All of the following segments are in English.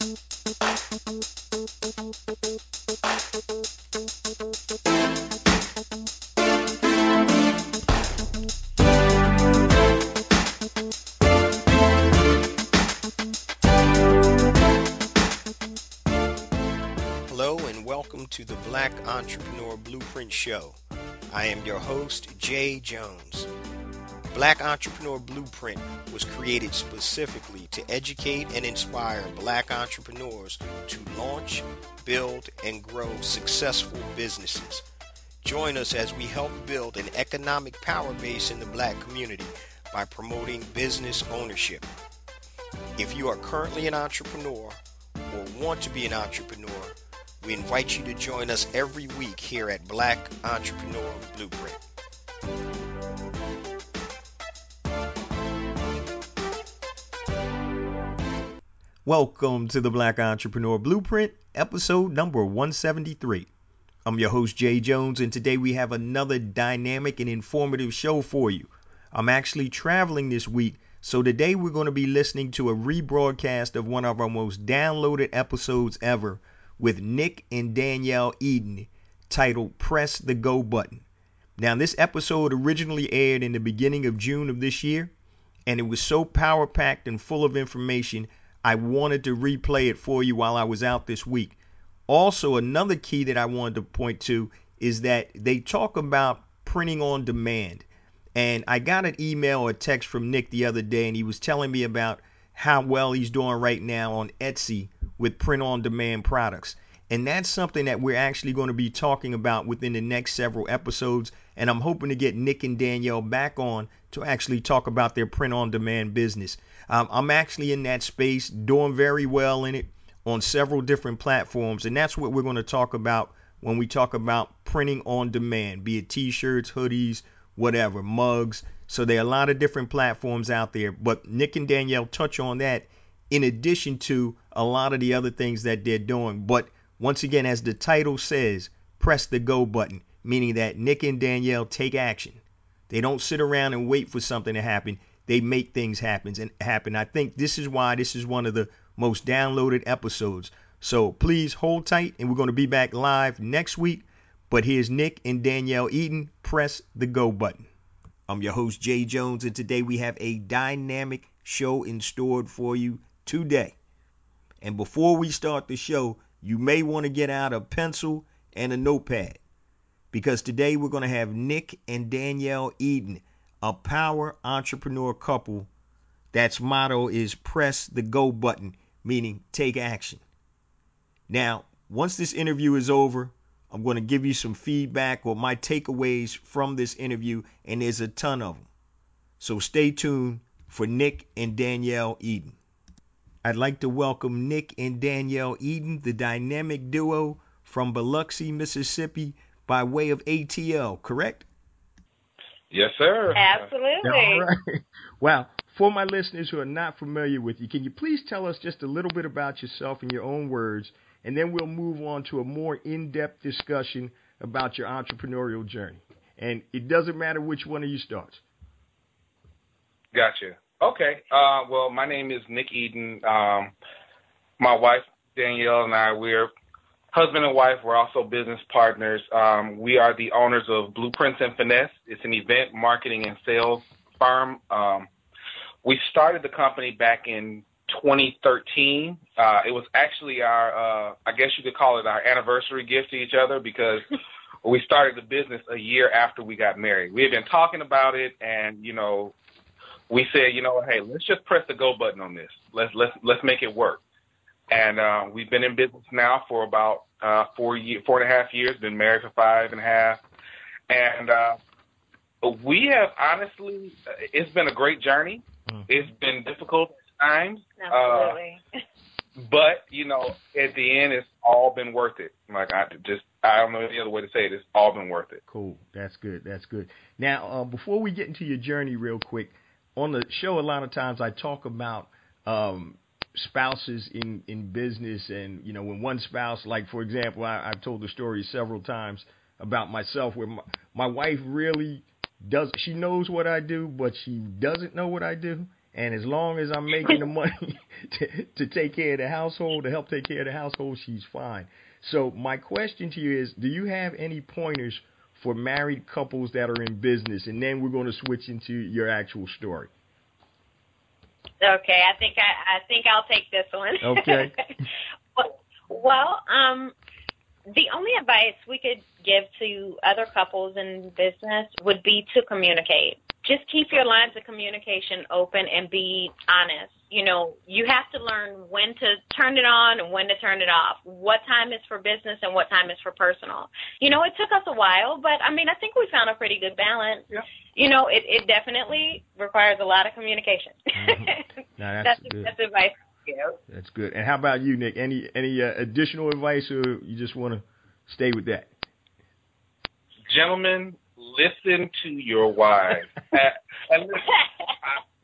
Hello and welcome to the Black Entrepreneur Blueprint Show. I am your host, Jay Jones. Black Entrepreneur Blueprint was created specifically to educate and inspire Black entrepreneurs to launch, build, and grow successful businesses. Join us as we help build an economic power base in the Black community by promoting business ownership. If you are currently an entrepreneur or want to be an entrepreneur, we invite you to join us every week here at Black Entrepreneur Blueprint. Welcome to the Black Entrepreneur Blueprint, episode number 173. I'm your host, Jay Jones, and today we have another dynamic and informative show for you. I'm actually traveling this week, so today we're going to be listening to a rebroadcast of one of our most downloaded episodes ever with Nick and Danielle Eden, titled Press the Go Button. Now, this episode originally aired in the beginning of June of this year, and it was so power-packed and full of information, I wanted to replay it for you while I was out this week. Also, another key that I wanted to point to is that they talk about printing on demand. And I got an email or text from Nick the other day, and he was telling me about how well he's doing right now on Etsy with print-on-demand products. And that's something that we're actually going to be talking about within the next several episodes. And I'm hoping to get Nick and Danielle back on to actually talk about their print-on-demand business. I'm actually in that space, doing very well in it on several different platforms. And that's what we're going to talk about when we talk about printing on demand, be it t-shirts, hoodies, whatever, mugs. So there are a lot of different platforms out there. But Nick and Danielle touch on that in addition to a lot of the other things that they're doing. But once again, as the title says, press the go button, meaning that Nick and Danielle take action. They don't sit around and wait for something to happen. They make things happen. I think this is why this is one of the most downloaded episodes. So please hold tight, and we're going to be back live next week. But here's Nick and Danielle Eden. Press the go button. I'm your host, Jay Jones, and today we have a dynamic show in store for you today. And before we start the show, you may want to get out a pencil and a notepad, because today we're going to have Nick and Danielle Eden, a power entrepreneur couple that's motto is press the go button, meaning take action. Now, once this interview is over, I'm going to give you some feedback or my takeaways from this interview, and there's a ton of them. So stay tuned for Nick and Danielle Eden. I'd like to welcome Nick and Danielle Eden, the dynamic duo from Biloxi, Mississippi, by way of ATL, correct? Yes, sir. Absolutely. All right. Wow. For my listeners who are not familiar with you, can you please tell us just a little bit about yourself in your own words, and then we'll move on to a more in-depth discussion about your entrepreneurial journey. And it doesn't matter which one of you starts. Gotcha. Okay. Well, my name is Nick Eden. My wife, Danielle, and I, we're husband and wife. We're also business partners. We are the owners of Blueprints and Finesse. It's an event marketing and sales firm. We started the company back in 2013. It was actually our, I guess you could call it our anniversary gift to each other, because we started the business a year after we got married. We had been talking about it, and, you know, we said, you know, hey, let's just press the go button on this. Let's make it work. And we've been in business now for about 4.5 years, been married for 5.5. And we have honestly, it's been a great journey. It's been difficult at times. Absolutely. But, you know, at the end, it's all been worth it. Like, I don't know any other way to say it. It's all been worth it. Cool. That's good. That's good. Now, before we get into your journey real quick, on the show, a lot of times I talk about spouses in business, and, you know, when one spouse, like, for example, I've told the story several times about myself where my wife really does, she knows what I do, but she doesn't know what I do. And as long as I'm making the money to take care of the household, to help take care of the household, she's fine. So my question to you is, do you have any pointers for married couples that are in business? And then we're going to switch into your actual story. Okay, I think I'll take this one. Okay. Well, the only advice we could give to other couples in business would be to communicate. Just keep your lines of communication open and be honest. You know, you have to learn when to turn it on and when to turn it off, what time is for business and what time is for personal. You know, it took us a while, but, I mean, I think we found a pretty good balance. Yeah. You know, it definitely requires a lot of communication. Mm-hmm. No, that's good. That's advice for you. That's good. And how about you, Nick? Any additional advice, or you just want to stay with that? Gentlemen, listen to your wives.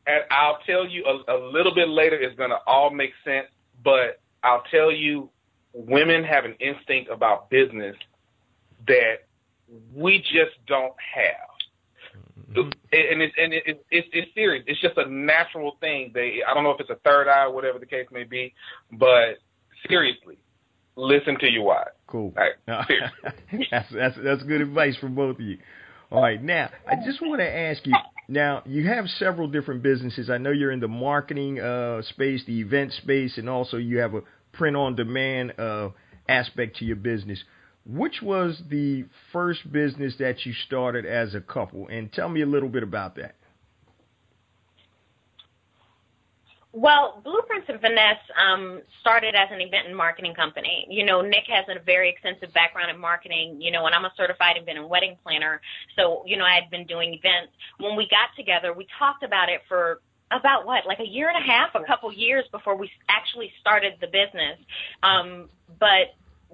And I'll tell you a little bit later, it's going to all make sense, but I'll tell you, women have an instinct about business that we just don't have. Mm-hmm. And it's serious. It's just a natural thing. I don't know if it's a third eye or whatever the case may be, but seriously, listen to your wife. Cool. Right, that's good advice from both of you. All right, now, I just want to ask you, now, you have several different businesses. I know you're in the marketing space, the event space, and also you have a print-on-demand aspect to your business. Which was the first business that you started as a couple? And tell me a little bit about that. Well, Blueprints and Finesse started as an event and marketing company. You know, Nick has a very extensive background in marketing, you know, and I'm a certified event and wedding planner. So, you know, I had been doing events. When we got together, we talked about it for about, like a year and a half, a couple years before we actually started the business. But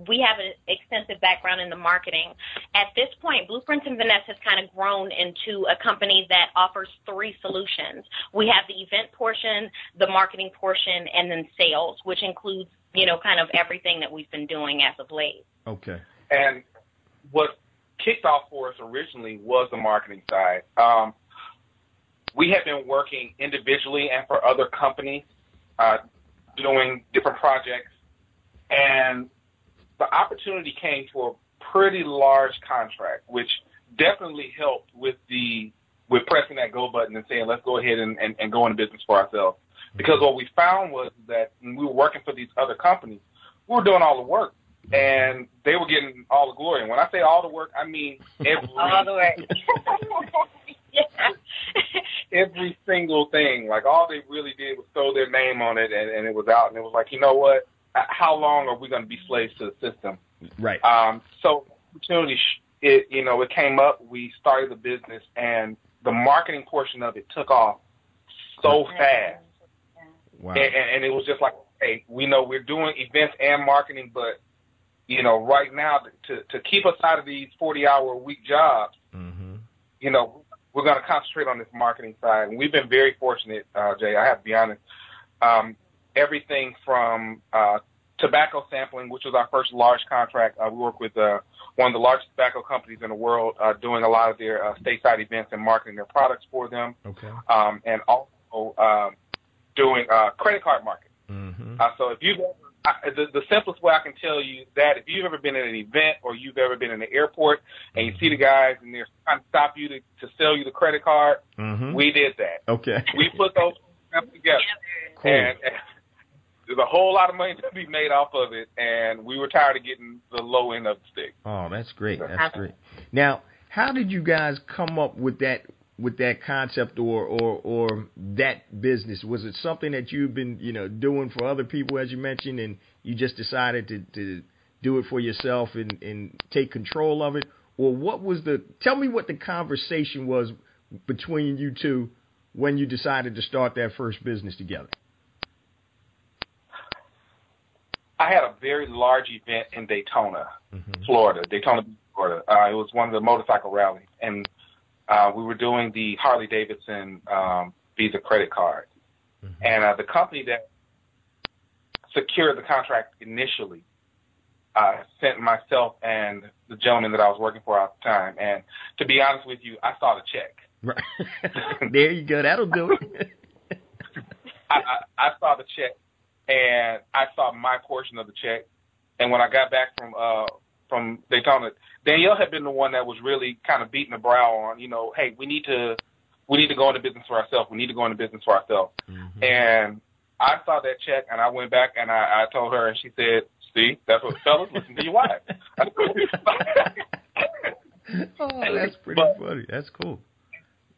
we have an extensive background in the marketing. At this point, Blueprints and Finesse has kind of grown into a company that offers 3 solutions. We have the event portion, the marketing portion, and then sales, which includes, you know, kind of everything that we've been doing as of late. Okay. And what kicked off for us originally was the marketing side. We have been working individually and for other companies doing different projects, and the opportunity came to a pretty large contract, which definitely helped with pressing that go button and saying, let's go ahead and go into business for ourselves. Because what we found was that when we were working for these other companies, we were doing all the work, and they were getting all the glory. And when I say all the work, I mean all the work. Every single thing. Like, all they really did was throw their name on it, and it was out. And it was like, you know what? How long are we going to be slaves to the system? Right. So opportunity, it came up. We started the business, and the marketing portion of it took off so fast. Wow. And it was just like, hey, we know we're doing events and marketing, but, you know, right now to keep us out of these 40-hour-a-week jobs, mm-hmm. you know, we're going to concentrate on this marketing side. And we've been very fortunate, Jay, I have to be honest. Everything from tobacco sampling, which was our first large contract. We work with one of the largest tobacco companies in the world, doing a lot of their stateside events and marketing their products for them. Okay. And also doing credit card marketing. Mm-hmm. So if you've the simplest way I can tell you that, if you've ever been at an event or you've ever been in the airport and you see the guys and they're trying to stop you to sell you the credit card, mm-hmm. we did that. Okay. We put those together. Cool. And there's a whole lot of money to be made off of it, and we were tired of getting the low end of the stick. Oh, that's great. That's great. Now, how did you guys come up with that concept or that business? Was it something that you've been, you know, doing for other people, as you mentioned, and you just decided to do it for yourself and take control of it? Or tell me what the conversation was between you two when you decided to start that first business together. I had a very large event in Daytona, mm-hmm. Florida. It was one of the motorcycle rallies, and we were doing the Harley Davidson Visa credit card. Mm-hmm. And the company that secured the contract initially sent myself and the gentleman that I was working for at the time. And to be honest with you, I saw the check. Right. There you go. That'll do it. I saw the check, and I saw my portion of the check. And when I got back from Daytona, Danielle had been the one that was really kind of beating the brow on, hey, we need to go into business for ourselves. We need to go into business for ourselves. Mm-hmm. And I saw that check, and I went back and I told her, and she said, "See, that's what fellas, listen to your wife." Oh, that's pretty funny. That's cool.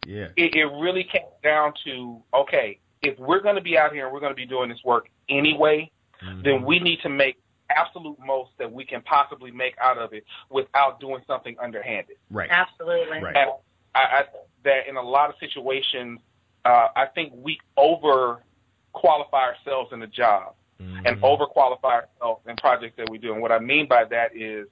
Yeah. It really came down to, okay, if we're going to be out here and we're going to be doing this work anyway, mm-hmm. then we need to make absolute most that we can possibly make out of it without doing something underhanded. Right. Absolutely. Right. And I that in a lot of situations, I think we over-qualify ourselves in a job mm-hmm. and over-qualify ourselves in projects that we do. And what I mean by that is,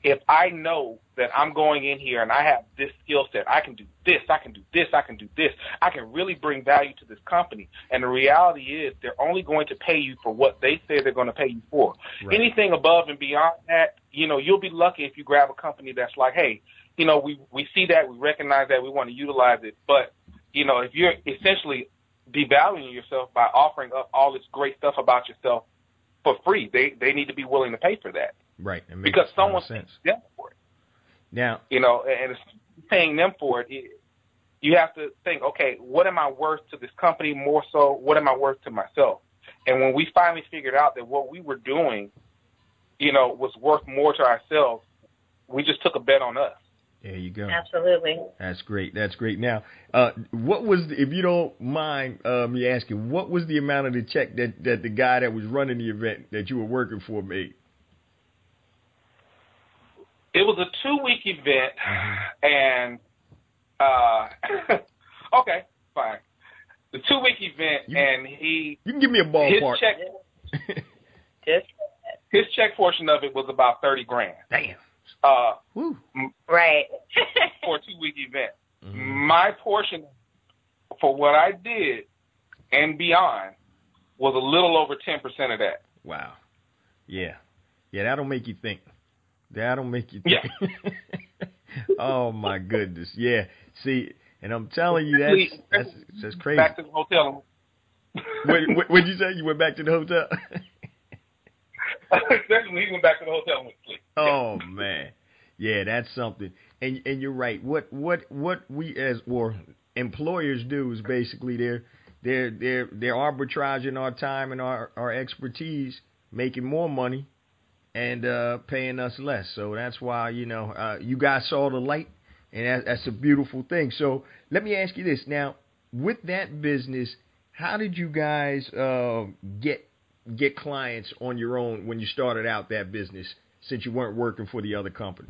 if I know that I'm going in here and I have this skill set, I can do this, I can do this, I can do this, I can really bring value to this company. And the reality is they're only going to pay you for what they say they're going to pay you for. Right. Anything above and beyond that, you'll be lucky if you grab a company that's like, hey, we see that, we recognize that, we want to utilize it. But, if you're essentially devaluing yourself by offering up all this great stuff about yourself for free, they need to be willing to pay for that. Right. Because someone's paying them for it. Now, and it's paying them for it. You have to think, okay, what am I worth to this company more so? What am I worth to myself? And when we finally figured out that what we were doing, was worth more to ourselves, we just took a bet on us. There you go. Absolutely. That's great. That's great. Now, what was, if you don't mind me asking, what was the amount of the check that the guy that was running the event that you were working for made? It was a 2-week event, and okay, fine. The 2-week event, and you can give me a ballpark. His check portion of it was about $30,000. Damn. Right. For a 2-week event. Mm-hmm. My portion for what I did and beyond was a little over 10% of that. Wow. Yeah. Yeah, that'll make you think. That'll make you think. Yeah. Oh, my goodness. Yeah. See, and I'm telling you, that's crazy. Back to the hotel. What'd you say? You went back to the hotel? He went back to the hotel and went to sleep. Oh, man. Yeah, that's something. And you're right. What we as employers do is basically they're arbitraging our time and our expertise, making more money and paying us less. So that's why, you guys saw the light, and that's a beautiful thing. So let me ask you this. Now, with that business, how did you guys get clients on your own when you started out that business, since you weren't working for the other company?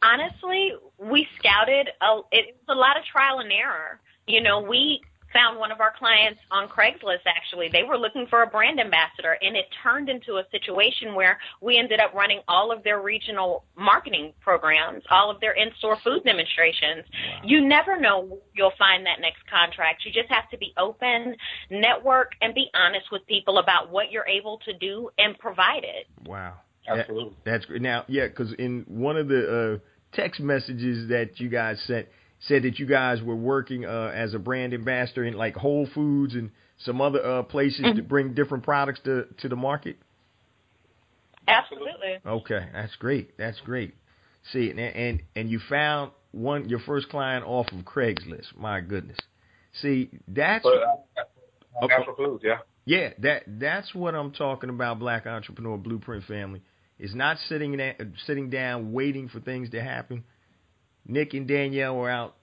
Honestly, we scouted. It was a lot of trial and error. We found one of our clients on Craigslist, actually. They were looking for a brand ambassador, and it turned into a situation where we ended up running all of their regional marketing programs, all of their in-store food demonstrations. Wow. You never know you'll find that next contract. You just have to be open, network, and be honest with people about what you're able to do and provide it. Wow. Absolutely. That's great. Now, yeah, because in one of the text messages that you guys sent, said that you guys were working as a brand ambassador in like Whole Foods and some other places to bring different products to the market. Absolutely. Okay, that's great. That's great. See, and you found your first client off of Craigslist. My goodness. See, that's Natural Foods, yeah. Yeah, that's what I'm talking about. Black Entrepreneur Blueprint family is not sitting down waiting for things to happen. Nick and Danielle were out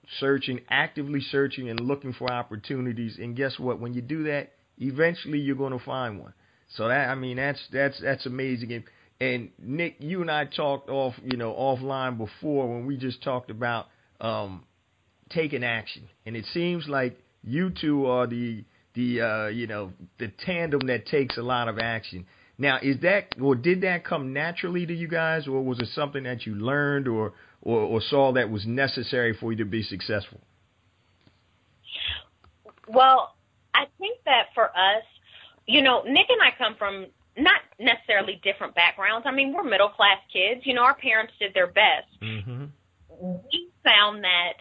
actively searching and looking for opportunities. And guess what? When you do that, eventually you're going to find one. So that's amazing. And Nick, you and I talked offline before when we just talked about taking action. And it seems like you two are the tandem that takes a lot of action. Now, did that come naturally to you guys, or was it something that you learned or saw that was necessary for you to be successful? Well, I think that for us, Nick and I come from not necessarily different backgrounds. I mean, we're middle-class kids. Our parents did their best. Mm-hmm. We found that,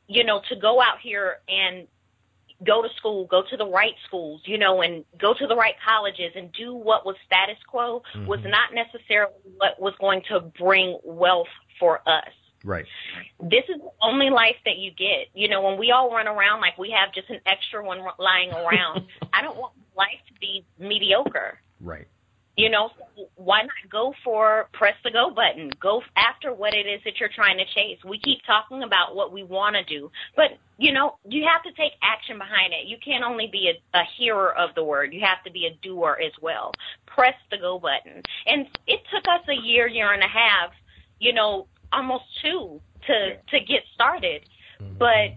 to go out here and go to school, go to the right schools, and go to the right colleges and do what was status quo was not necessarily what was going to bring wealth for us. Right. This is the only life that you get. When we all run around like we have just an extra one lying around, I don't want life to be mediocre. Right. So why not press the go button, go after what it is that you're trying to chase. We keep talking about what we want to do, but, you have to take action behind it. You can't only be a hearer of the word. You have to be a doer as well. Press the go button. And it took us a year and a half, almost 2 to get started, but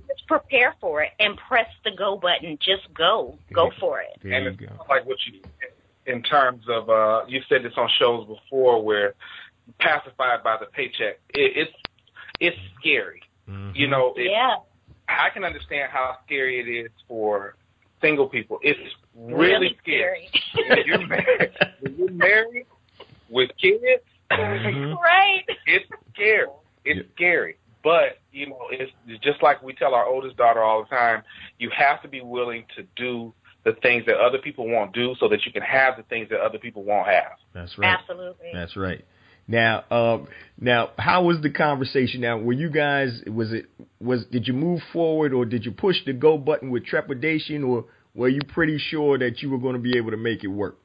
just prepare for it and press the go button. Just go for it. And it's like what you in terms of, you said this on shows before where pacified by the paycheck. It's scary. Yeah. I can understand how scary it is for single people. It's really scary. When you're married with kids, right? It's scary. It's scary. But, it's just like we tell our oldest daughter all the time, you have to be willing to do the things that other people won't do so that you can have the things that other people won't have. That's right. Absolutely. That's right. Now, how was the conversation? Now, were you guys, did you move forward or did you push the go button with trepidation, or were you pretty sure that you were going to be able to make it work?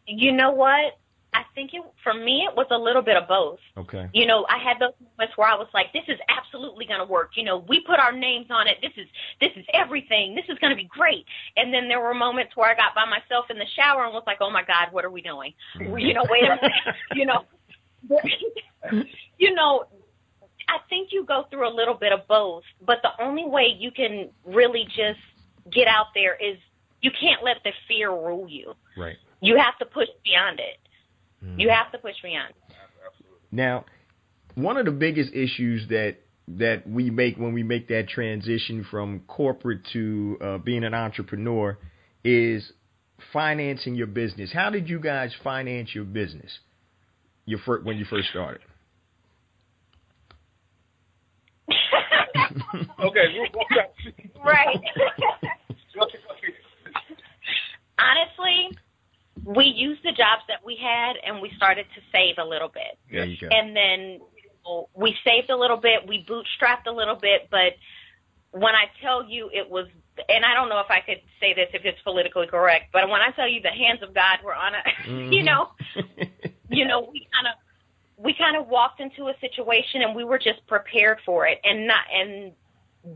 You know what? I think for me, it was a little bit of both. Okay. I had those moments where I was like, this is absolutely going to work. We put our names on it. This is everything. This is going to be great. And then there were moments where I got by myself in the shower and was like, oh my God, what are we doing? Wait a minute. I think you go through a little bit of both, but the only way you can really just get out there is you can't let the fear rule you. Right. You have to push beyond it. You have to push beyond. Now, one of the biggest issues that we make when we make that transition from corporate to being an entrepreneur is financing your business. How did you guys finance your business when you first started? Okay. Right. Honestly, we used the jobs that we had, and we started to save a little bit. There you go. And then we saved a little bit, we bootstrapped a little bit, but when I tell you it was, and I don't know if I could say this if it's politically correct, but when I tell you the hands of God were on it, we kind of walked into a situation and we were just prepared for it, and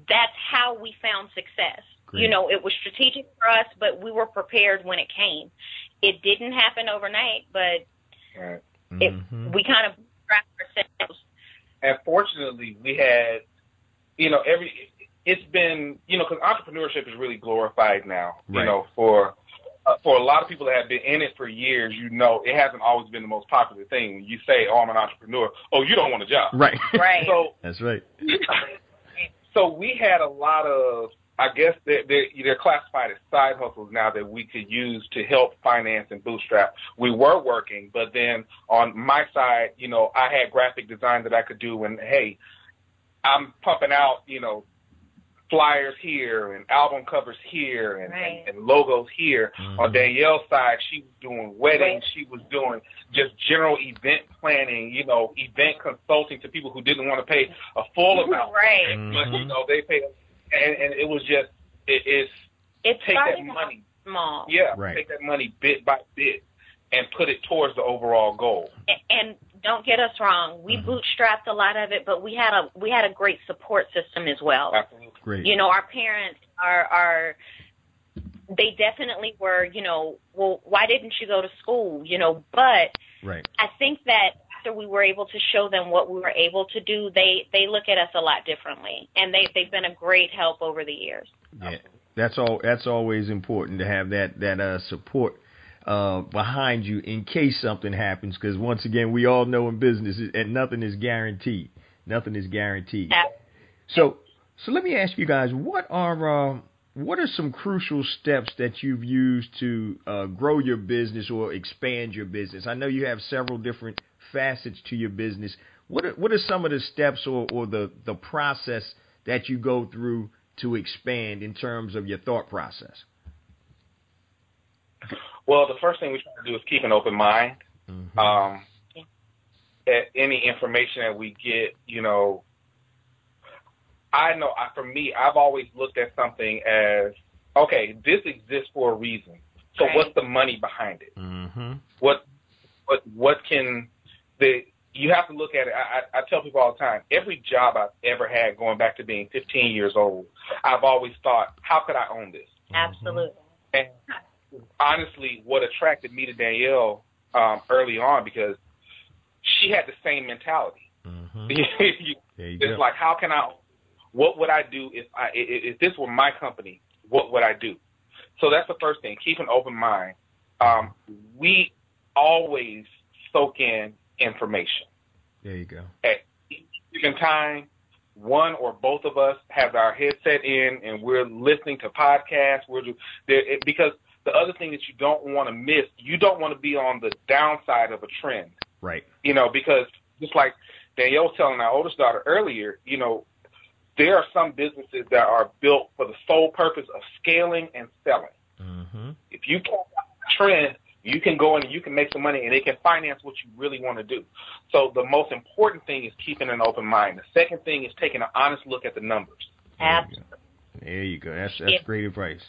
that's how we found success. Great. It was strategic for us, but we were prepared when it came. It didn't happen overnight, but we kind of trapped ourselves. And fortunately, we had, it's been, because entrepreneurship is really glorified now, right. For a lot of people that have been in it for years, it hasn't always been the most popular thing. When you say, oh, I'm an entrepreneur, oh, you don't want a job. Right. Right. So that's right. So we had a lot of, I guess they're classified as side hustles now that we could use to help finance and bootstrap. We were working, but then on my side, I had graphic design that I could do, and hey, I'm pumping out, flyers here and album covers here and logos here. On Danielle's side, she was doing weddings. She was doing just general event planning, event consulting to people who didn't want to pay a full amount. Right. But, they paid. And it was just, it's take that money. Small. Yeah, right. Take that money bit by bit and put it towards the overall goal. And don't get us wrong, we bootstrapped a lot of it, but we had a great support system as well. Absolutely. Great. Our parents they definitely were, well, why didn't you go to school? But right. I think that after we were able to show them what we were able to do, they look at us a lot differently, and they've been a great help over the years. Yeah, that's always important to have that support behind you in case something happens, because once again, we all know in business and nothing is guaranteed. Nothing is guaranteed. So let me ask you guys, what are some crucial steps that you've used to grow your business or expand your business? I know you have several different facets to your business. What are some of the steps or the process that you go through to expand in terms of your thought process? Well, the first thing we try to do is keep an open mind. Mm-hmm. At any information that we get, for me, I've always looked at something as, okay, this exists for a reason. So what's the money behind it? Mm-hmm. What can you have to look at it. I tell people all the time, every job I've ever had, going back to being 15 years old, I've always thought, how could I own this? Absolutely. And honestly, what attracted me to Danielle early on, because she had the same mentality. Mm-hmm. It's like, how can what would I do if this were my company? What would I do? So that's the first thing. Keep an open mind. We always soak in information. There you go. At each given time, one or both of us have our headset in and we're listening to podcasts. Because the other thing that you don't want to miss, you don't want to be on the downside of a trend. Right. Because just like Danielle was telling our oldest daughter earlier, there are some businesses that are built for the sole purpose of scaling and selling. Mm-hmm. If you catch a trend, you can go in and you can make some money, and it can finance what you really want to do. So the most important thing is keeping an open mind. The second thing is taking an honest look at the numbers. Absolutely. There you go. That's great advice.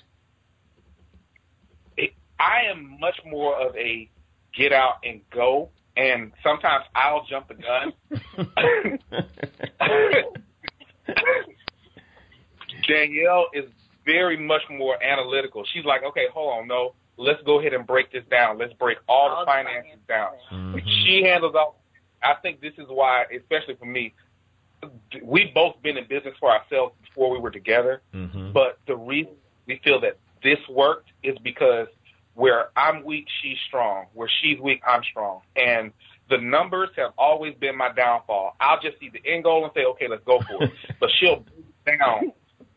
I am much more of a get out and go, and sometimes I'll jump the gun. Danielle is very much more analytical. She's like, okay, hold on, no, let's go ahead and break this down. Let's break all the finances down. Mm-hmm. She handles all. I think this is why, especially for me, we've both been in business for ourselves before we were together. Mm-hmm. But the reason we feel that this worked is because where I'm weak, she's strong. Where she's weak, I'm strong. And the numbers have always been my downfall. I'll just see the end goal and say, okay, let's go for it. But she'll break down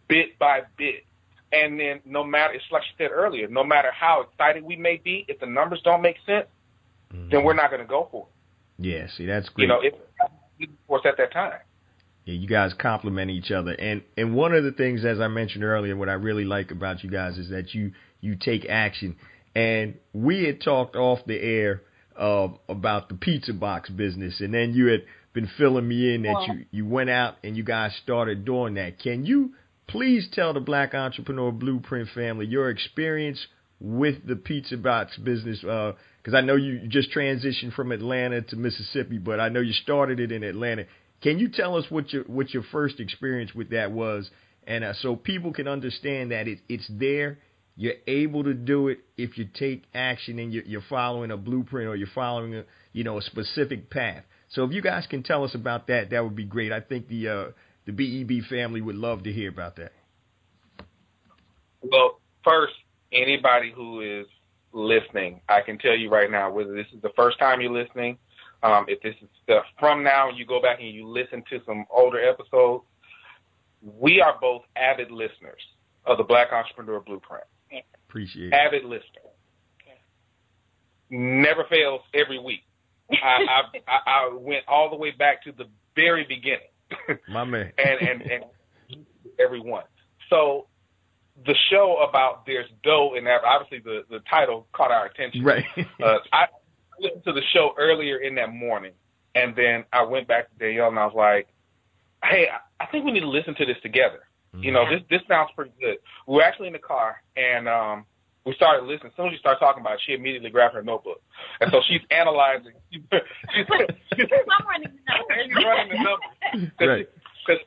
bit by bit. And then no matter, it's like she said earlier, no matter how excited we may be, if the numbers don't make sense, then we're not going to go for it. Yeah, see, that's great. It's for us at that time. Yeah, you guys complement each other. And one of the things, as I mentioned earlier, what I really like about you guys is that you take action. And we had talked off the air about the pizza box business, and then you had been filling me in that you went out and you guys started doing that. Can you please tell the Black Entrepreneur Blueprint family your experience with the pizza box business? Because I know you just transitioned from Atlanta to Mississippi, but I know you started it in Atlanta. Can you tell us what your first experience with that was, and so people can understand that it's there. You're able to do it if you take action and you're following a blueprint or you're following a specific path. So if you guys can tell us about that, that would be great. I think the BEB family would love to hear about that. Well, first, anybody who is listening, I can tell you right now, whether this is the first time you're listening, if this is from now and you go back and you listen to some older episodes, we are both avid listeners of the Black Entrepreneur Blueprint. Appreciate it. Avid listener. Never fails every week. I went all the way back to the very beginning. My man. and everyone. So the show about there's dough in that, obviously the title caught our attention. Right. I listened to the show earlier in that morning, and then I went back to Danielle and I was like, hey, I think we need to listen to this together. Mm-hmm. This sounds pretty good. We were actually in the car, and we started listening. As soon as she started talking about it, she immediately grabbed her notebook. And so she's analyzing. She's running the numbers. Right. Because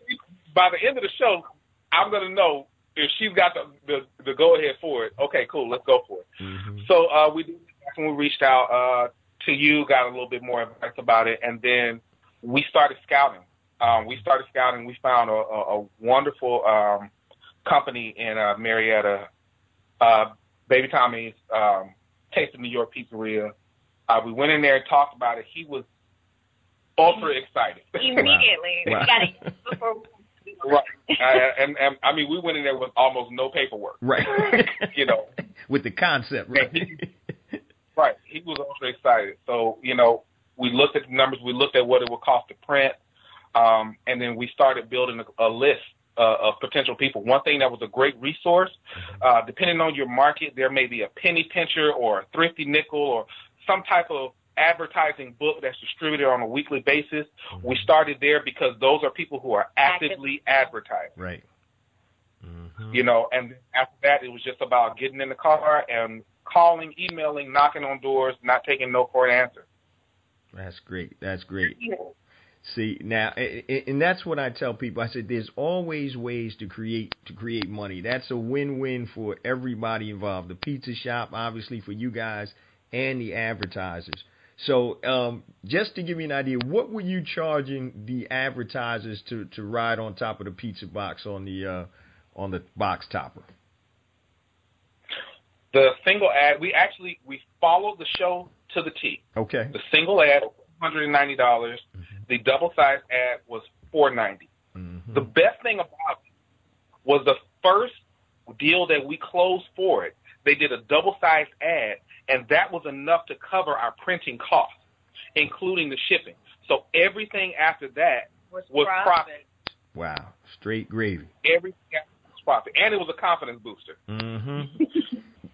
by the end of the show, I'm going to know if she's got the go-ahead for it. Okay, cool, let's go for it. Mm-hmm. So we reached out to you, got a little bit more advice about it, and then we started scouting. We found a wonderful company in Marietta, Baby Tommy's Taste of New York Pizzeria. We went in there and talked about it. He was ultra excited. Immediately. Wow. We got it before. Right. And I mean, we went in there with almost no paperwork. Right. With the concept, right? Right. He was ultra excited. So, we looked at the numbers. We looked at what it would cost to print. And then we started building a list of potential people. One thing that was a great resource, depending on your market, there may be a penny pincher or a thrifty nickel or some type of advertising book that's distributed on a weekly basis. We started there because those are people who are actively advertising. Right. You know, and after that, it was just about getting in the car and calling, emailing, knocking on doors, not taking no for an answer. That's great. That's great. See, now, and that's what I tell people. I said, there's always ways to create money. That's a win-win for everybody involved. The pizza shop, obviously, for you guys, and the advertisers. So, just to give you an idea, what were you charging the advertisers to ride on top of the pizza box on the box topper? The single ad, we followed the show to the T. Okay. The single ad, $190. The double-sized ad was $490. The best thing about it was the first deal that we closed for it. They did a double-sized ad, and that was enough to cover our printing costs, including the shipping. So everything after that was profit. Wow, straight gravy. Everything after was profit, and it was a confidence booster.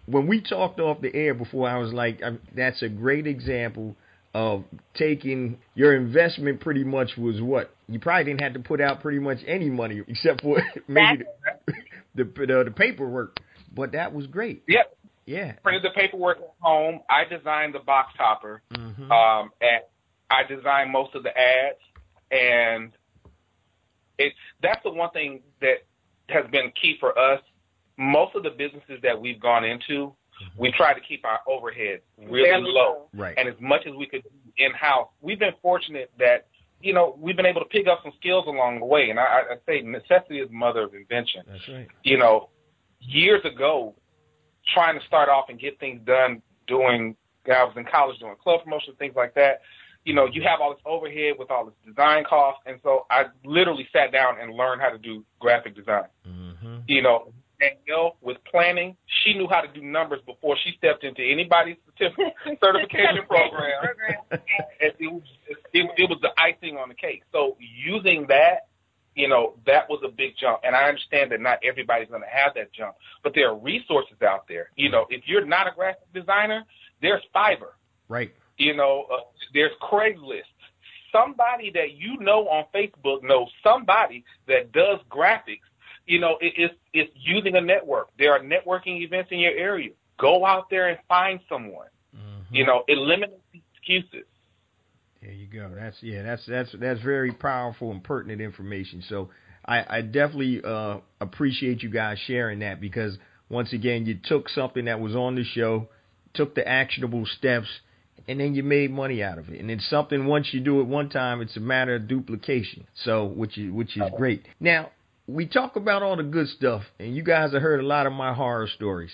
When we talked off the air before, I was like, that's a great example of taking your investment. Pretty much was what you probably didn't have to put out pretty much any money except for maybe the paperwork, but that was great. Yep. Yeah. Printed the paperwork at home. I designed the box topper. And I designed most of the ads, and that's the one thing that has been key for us. Most of the businesses that we've gone into, we try to keep our overhead really low. Right. And as much as we could do in-house, we've been fortunate that, you know, we've been able to pick up some skills along the way. And I say necessity is the mother of invention. That's right. You know, years ago, trying to start off and get things done I was in college doing club promotion, things like that. You know, you have all this overhead with all this design costs. And so I literally sat down and learned how to do graphic design. You know, Danielle, with planning, she knew how to do numbers before she stepped into anybody's certification program. And it was the icing on the cake. So using that, you know, that was a big jump. And I understand that not everybody's going to have that jump, but there are resources out there. You know, if you're not a graphic designer, there's Fiverr. Right. You know, there's Craigslist. Somebody that you know on Facebook knows somebody that does graphics. You know, it's using a network. There are networking events in your area. Go out there and find someone. You know, eliminate the excuses. There you go. That's very powerful and pertinent information. So I definitely appreciate you guys sharing that, because once again, you took something that was on the show, took the actionable steps, and then you made money out of it. And it's something, once you do it one time, it's a matter of duplication. So which is great. Now, we talk about all the good stuff, and you guys have heard a lot of my horror stories.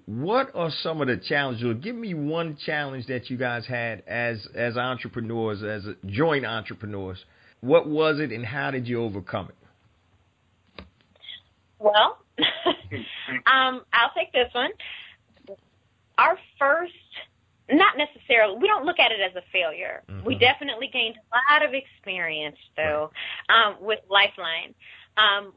What are some of the challenges? Or give me one challenge that you guys had as entrepreneurs, as joint entrepreneurs. What was it, and how did you overcome it? Well, I'll take this one. Our first, not necessarily, we don't look at it as a failure. We definitely gained a lot of experience, though, with Lifeline.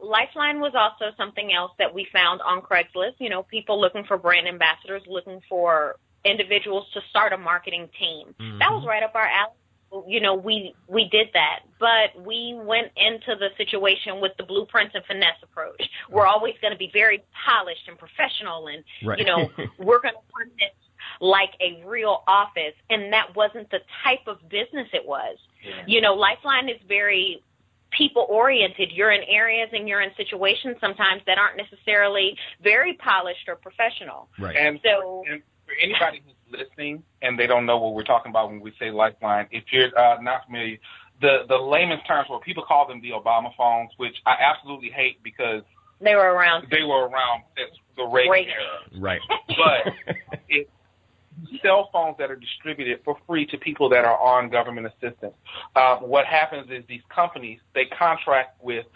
Lifeline was also something else that we found on Craigslist. You know, people looking for brand ambassadors, looking for individuals to start a marketing team. That was right up our alley. You know, we did that, but we went into the situation with the blueprints and finesse approach. We're always going to be very polished and professional, and you know, we're going to run this like a real office, and that wasn't the type of business it was. You know, Lifeline is very people-oriented. You're in areas and you're in situations sometimes that aren't necessarily very polished or professional. Right. And for anybody who's listening and they don't know what we're talking about when we say Lifeline, if you're not familiar, the layman's terms where people call them the Obama phones, which I absolutely hate because they were around since the Reagan era. Right. But it's cell phones that are distributed for free to people that are on government assistance. What happens is these companies, they contract with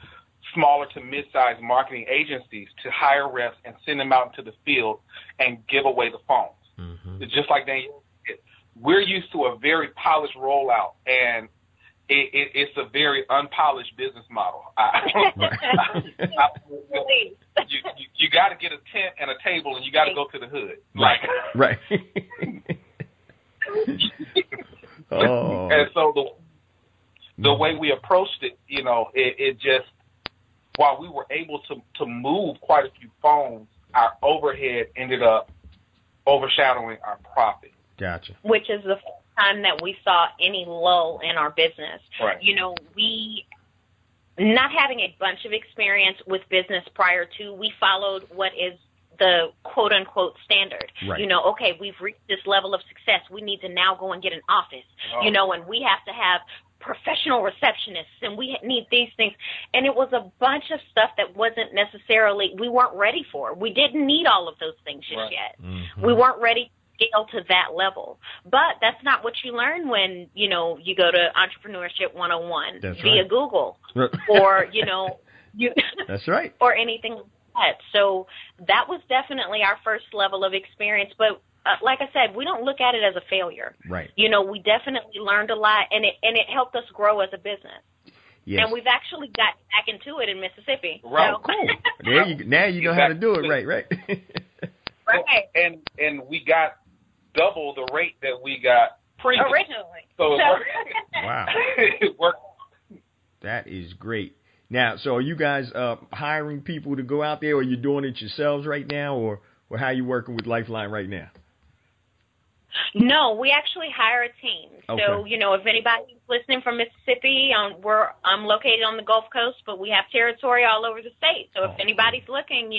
smaller to mid-sized marketing agencies to hire reps and send them out into the field and give away the phones. It's just like Danielle said. We're used to a very polished rollout, and it's a very unpolished business model. You got to get a tent and a table, and you got to go to the hood. Like, right. Oh. And so the way we approached it, it just, while we were able to move quite a few phones, our overhead ended up overshadowing our profit. Gotcha. Which is the first time that we saw any lull in our business. Right. We, not having a bunch of experience with business prior to, we followed what is the quote-unquote standard. Right. Okay, we've reached this level of success. We need to now go and get an office, and we have to have professional receptionists, and we need these things. And it was a bunch of stuff that wasn't necessarily, we weren't ready for. We didn't need all of those things just yet. Mm-hmm. We weren't ready to scale to that level. But that's not what you learn when, you go to Entrepreneurship 101 via Google or, That's right. or anything like that. So that was definitely our first level of experience. But like I said, we don't look at it as a failure. Right. We definitely learned a lot, and it helped us grow as a business. Yes. And we've actually got back into it in Mississippi. Right. So. Cool. Now you know how to do it right. Right. And we got double the rate that we got originally. So it worked. Wow. It worked. That is great. Now, so are you guys hiring people to go out there, or are you doing it yourselves right now, or how are you working with Lifeline right now? No, we actually hire a team. Okay. So, if anybody's listening from Mississippi, I'm located on the Gulf Coast, but we have territory all over the state. So if anybody's looking,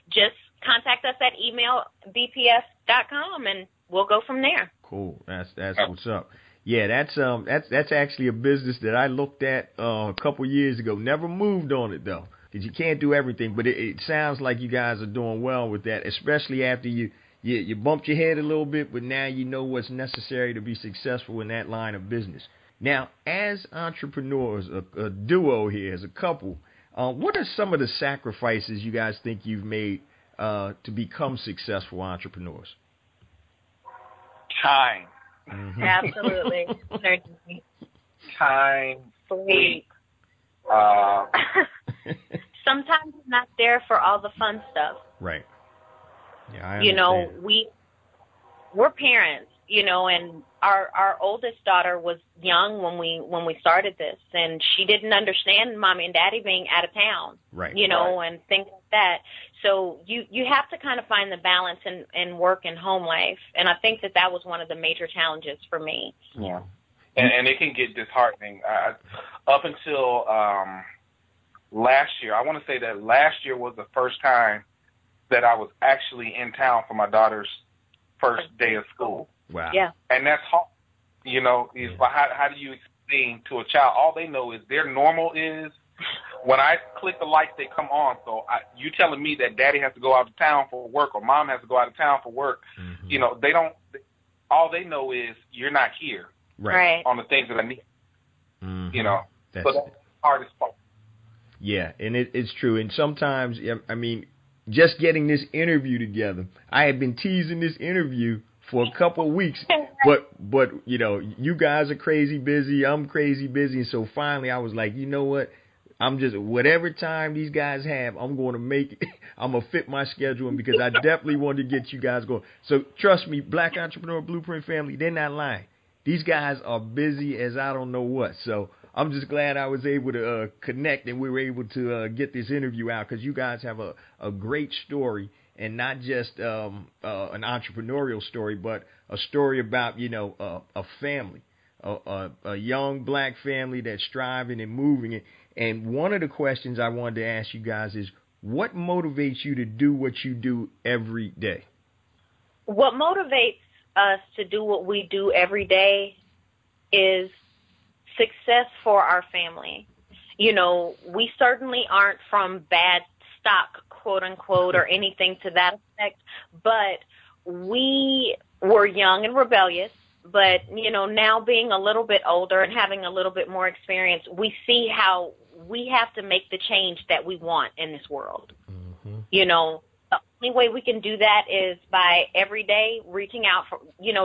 just contact us at email bps.com, and we'll go from there. Cool. That's what's up. Yeah, that's actually a business that I looked at a couple years ago. Never moved on it though, because you can't do everything. But it sounds like you guys are doing well with that, especially after you bumped your head a little bit, but now you know what's necessary to be successful in that line of business. Now, as entrepreneurs, a duo here, as a couple, what are some of the sacrifices you guys think you've made to become successful entrepreneurs? Time. Mm-hmm. Absolutely. Time. Sleep. Sometimes it's not there for all the fun stuff. Right. Yeah, I understand. We're parents, and our oldest daughter was young when we started this, and she didn't understand mommy and daddy being out of town, right? And things like that. So you have to kind of find the balance in work and home life, and I think that was one of the major challenges for me. Yeah, and it can get disheartening. Up until last year, I want to say that last year was the first time that I was actually in town for my daughter's first day of school. Wow. Yeah. And that's hard. How do you explain to a child? All they know is their normal is when I click the lights, they come on. So you telling me that daddy has to go out of town for work or mom has to go out of town for work. Mm-hmm. They don't. All they know is you're not here. Right. On the things that I need. Mm-hmm. So that's the hardest part. Yeah, and it's true. And sometimes, just getting this interview together, I had been teasing this interview for a couple of weeks, but you guys are crazy busy, I'm crazy busy, and so finally I was like, you know what, I'm just, whatever time these guys have, I'm going to make it, I'm going to fit my schedule in, because I definitely want to get you guys going. So trust me, Black Entrepreneur Blueprint family, they're not lying. These guys are busy as I don't know what. So I'm just glad I was able to connect, and we were able to get this interview out, because you guys have a great story, and not just an entrepreneurial story, but a story about, a family, a young black family that's striving and moving. And one of the questions I wanted to ask you guys is, what motivates you to do what you do every day? What motivates us to do what we do every day is success for our family. We certainly aren't from bad stock, quote unquote, or anything to that effect, but we were young and rebellious. But, now being a little bit older and having a little bit more experience, we see how we have to make the change that we want in this world. Mm-hmm. The only way we can do that is by every day reaching out for,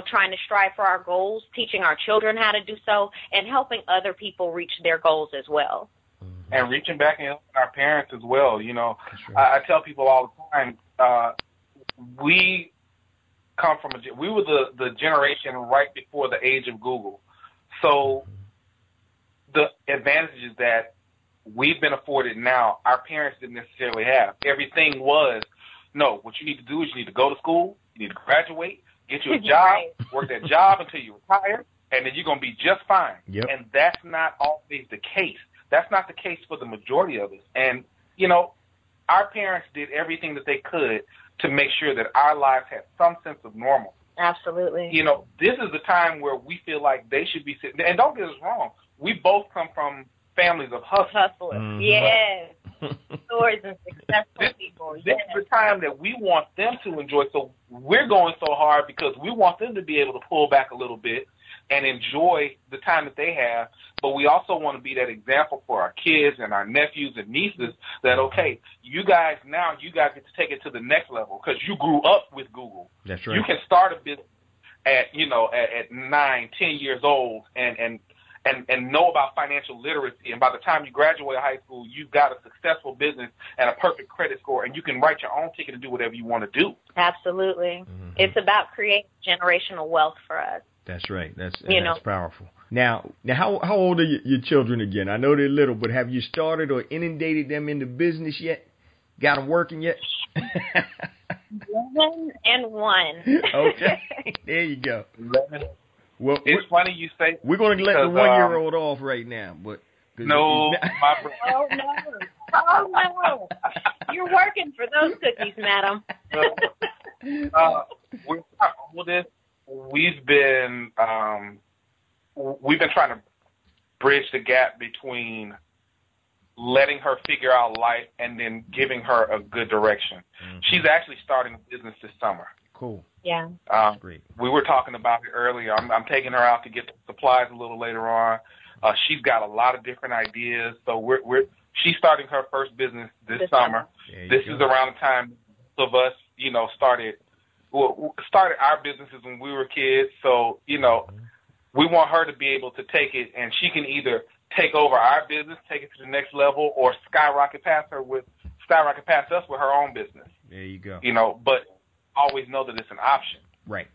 trying to strive for our goals, teaching our children how to do so, and helping other people reach their goals as well. And reaching back and helping our parents as well. Right. I tell people all the time, we come from we were the generation right before the age of Google. So the advantages that we've been afforded now, our parents didn't necessarily have. Everything was, no, what you need to do is you need to go to school, you need to graduate, get you a job, Right. work that job until you retire, and then you're going to be just fine. Yep. And that's not always the case. That's not the case for the majority of us. And, our parents did everything that they could to make sure that our lives had some sense of normal. Absolutely. This is the time where we feel like they should be sitting. And don't get us wrong, we both come from families of hustlers. Mhm. Yes. Stories and successful people. This Yes. is the time that we want them to enjoy. So we're going so hard because we want them to be able to pull back a little bit and enjoy the time that they have. But we also want to be that example for our kids and our nephews and nieces that, okay, you guys get to take it to the next level because you grew up with Google. That's right. You can start a business at 9, 10 years old and know about financial literacy. And by the time you graduate high school, you've got a successful business and a perfect credit score, and you can write your own ticket and do whatever you want to do. Absolutely. Mhm. It's about creating generational wealth for us. That's right. That's know. powerful. Now, how old are your children again? I know they're little, but have you started or inundated them into business yet? Got them working yet? 11 and 1. Okay, there you go. Well, It's funny you say. we're going to let the because, 1-year-old off right now, but No, my brother. Oh, no. Oh, no. You're working for those cookies, madam. With our oldest, we've been trying to bridge the gap between letting her figure out life and then giving her a good direction. Mm-hmm. She's actually starting a business this summer. Cool. Yeah. Great. We were talking about it earlier. I'm taking her out to get the supplies a little later on. She's got a lot of different ideas, so she's starting her first business this summer. This is around the time of us, started our businesses when we were kids. So, we want her to be able to take it, and she can either take over our business, take it to the next level, or skyrocket past us with her own business. There you go. But always know that it's an option. Right.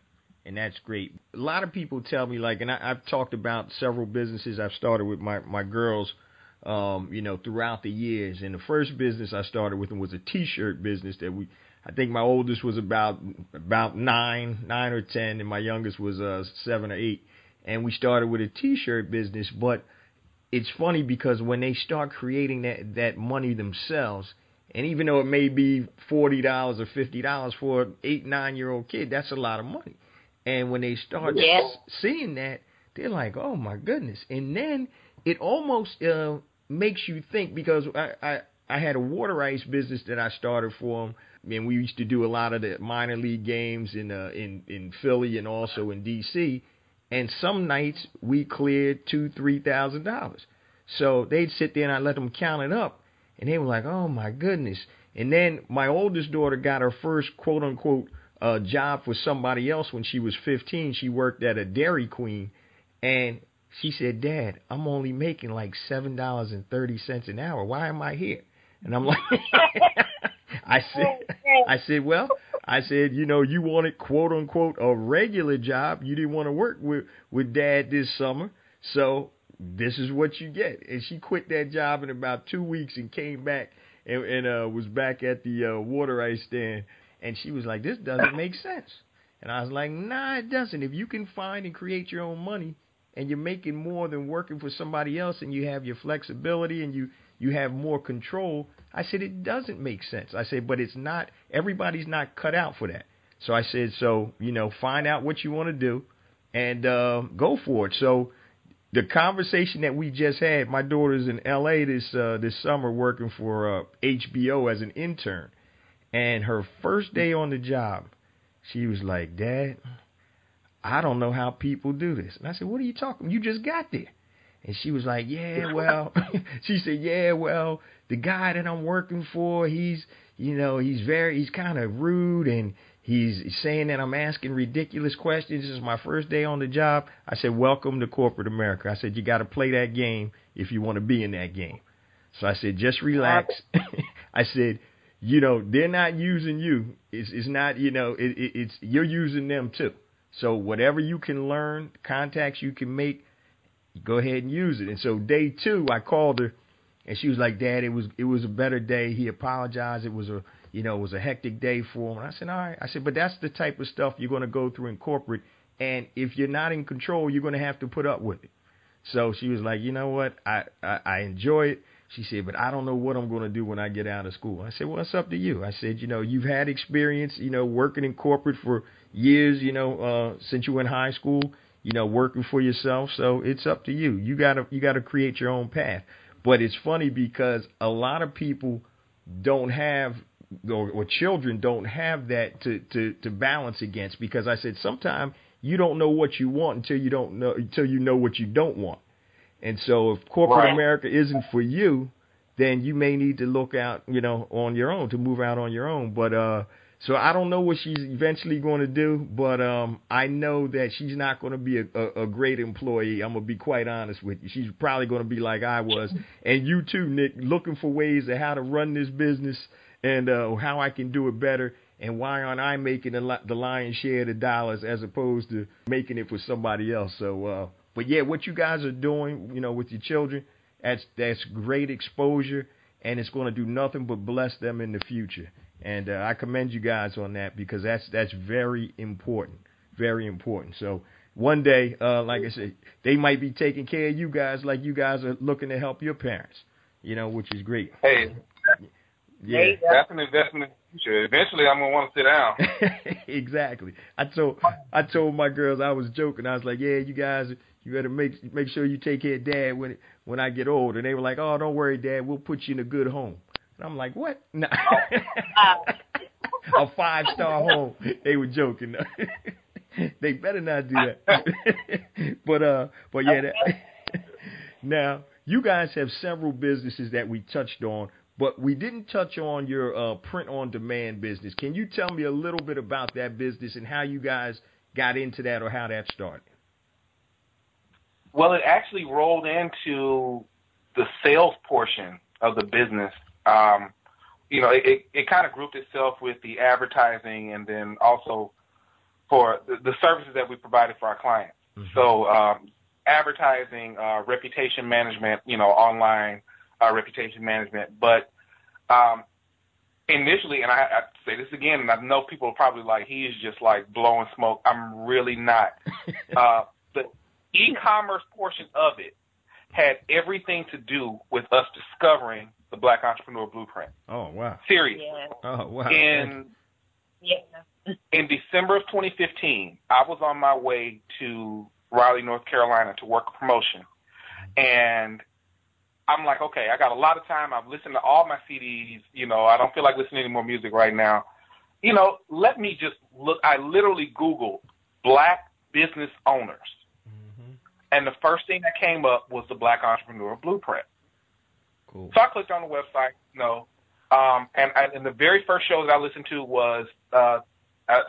And that's great. A lot of people tell me, and I've talked about several businesses I've started with my girls, throughout the years. And the first business I started with them was a T-shirt business that I think my oldest was about 9 or 10, and my youngest was 7 or 8. And we started with a T-shirt business. But it's funny because when they start creating that money themselves, and even though it may be $40 or $50 for an 8, 9-year-old kid, that's a lot of money. And when they start seeing that, they're like, oh, my goodness. And then it almost makes you think, because I had a water ice business that I started for them, and we used to do a lot of the minor league games in Philly and also in D.C., and some nights we cleared $2,000, $3,000. So they'd sit there and I'd let them count it up, and they were like, oh, my goodness. And then my oldest daughter got her first, quote-unquote, job for somebody else when she was 15. She worked at a Dairy Queen, and she said, Dad, I'm only making like $7.30 an hour. Why am I here? And I'm like, I said, you wanted, quote unquote, a regular job. You didn't want to work with Dad this summer. So this is what you get. And she quit that job in about 2 weeks and came back and was back at the water ice stand. And she was like, this doesn't make sense. And I was like, nah, it doesn't. If you can find and create your own money and you're making more than working for somebody else and you have your flexibility and you have more control, I said, it doesn't make sense. I said, but it's not, everybody's not cut out for that. So I said, find out what you want to do and go for it. So the conversation that we just had, my daughter's in L.A. this summer working for HBO as an intern. And her first day on the job, she was like, Dad, I don't know how people do this. And I said, what are you talking about? You just got there. And she was like, yeah, well, she said, yeah, well, the guy that I'm working for, he's kind of rude, and he's saying that I'm asking ridiculous questions. This is my first day on the job. I said, welcome to corporate America. I said, you got to play that game if you want to be in that game. So I said, just relax. I said, they're not using you. It's not, it's you're using them too. So whatever you can learn, contacts you can make, go ahead and use it. And so day 2, I called her, and she was like, Dad, it was a better day. He apologized. It was a hectic day for him. And I said, all right. I said, but that's the type of stuff you're going to go through in corporate. And if you're not in control, you're going to have to put up with it. So she was like, you know what? I enjoy it. She said, but I don't know what I'm going to do when I get out of school. I said, well, it's up to you. I said, you've had experience, working in corporate for years, since you were in high school, working for yourself. So it's up to you. You gotta create your own path. But it's funny because a lot of people don't have, or children don't have that to balance against, because I said sometimes you don't know what you want until you know what you don't want. And so if corporate America isn't for you, then you may need to look out, on your own, to move out on your own. But so I don't know what she's eventually going to do, but I know that she's not going to be a great employee. I'm going to be quite honest with you. She's probably going to be like I was. And you too, Nick, looking for ways of how to run this business and how I can do it better. And why aren't I making the lion's share of the dollars as opposed to making it for somebody else? So, but yeah, what you guys are doing, with your children, that's great exposure, and it's going to do nothing but bless them in the future. And I commend you guys on that, because that's very important, very important. So one day, like I said, they might be taking care of you guys like you guys are looking to help your parents, which is great. Hey, yeah, that's an investment in the future. Eventually, I'm gonna want to sit down. Exactly. I told my girls, I was joking. I was like, yeah, you guys, you better make sure you take care of Dad when I get old. And they were like, oh, don't worry, Dad, we'll put you in a good home. And I'm like, what? Nah. A 5-star home. They were joking. They better not do that. but yeah. Now, you guys have several businesses that we touched on, but we didn't touch on your print-on-demand business. Can you tell me a little bit about that business and how you guys got into that, or how that started? Well, it actually rolled into the sales portion of the business. It kind of grouped itself with the advertising, and then also for the services that we provided for our clients. Mm-hmm. So advertising, reputation management, online reputation management. But initially, and I say this again, and I know people are probably like, he is just like blowing smoke. I'm really not. The e-commerce portion of it had everything to do with us discovering the Black Entrepreneur Blueprint. Oh, wow. Seriously. Yeah. Oh, wow. In December of 2015, I was on my way to Raleigh, North Carolina to work a promotion. And I'm like, okay, I got a lot of time. I've listened to all my CDs. I don't feel like listening to any more music right now. Let me just look. I literally Googled Black business owners. And the first thing that came up was the Black Entrepreneur Blueprint. Cool. So I clicked on the website, and the very first show that I listened to was, I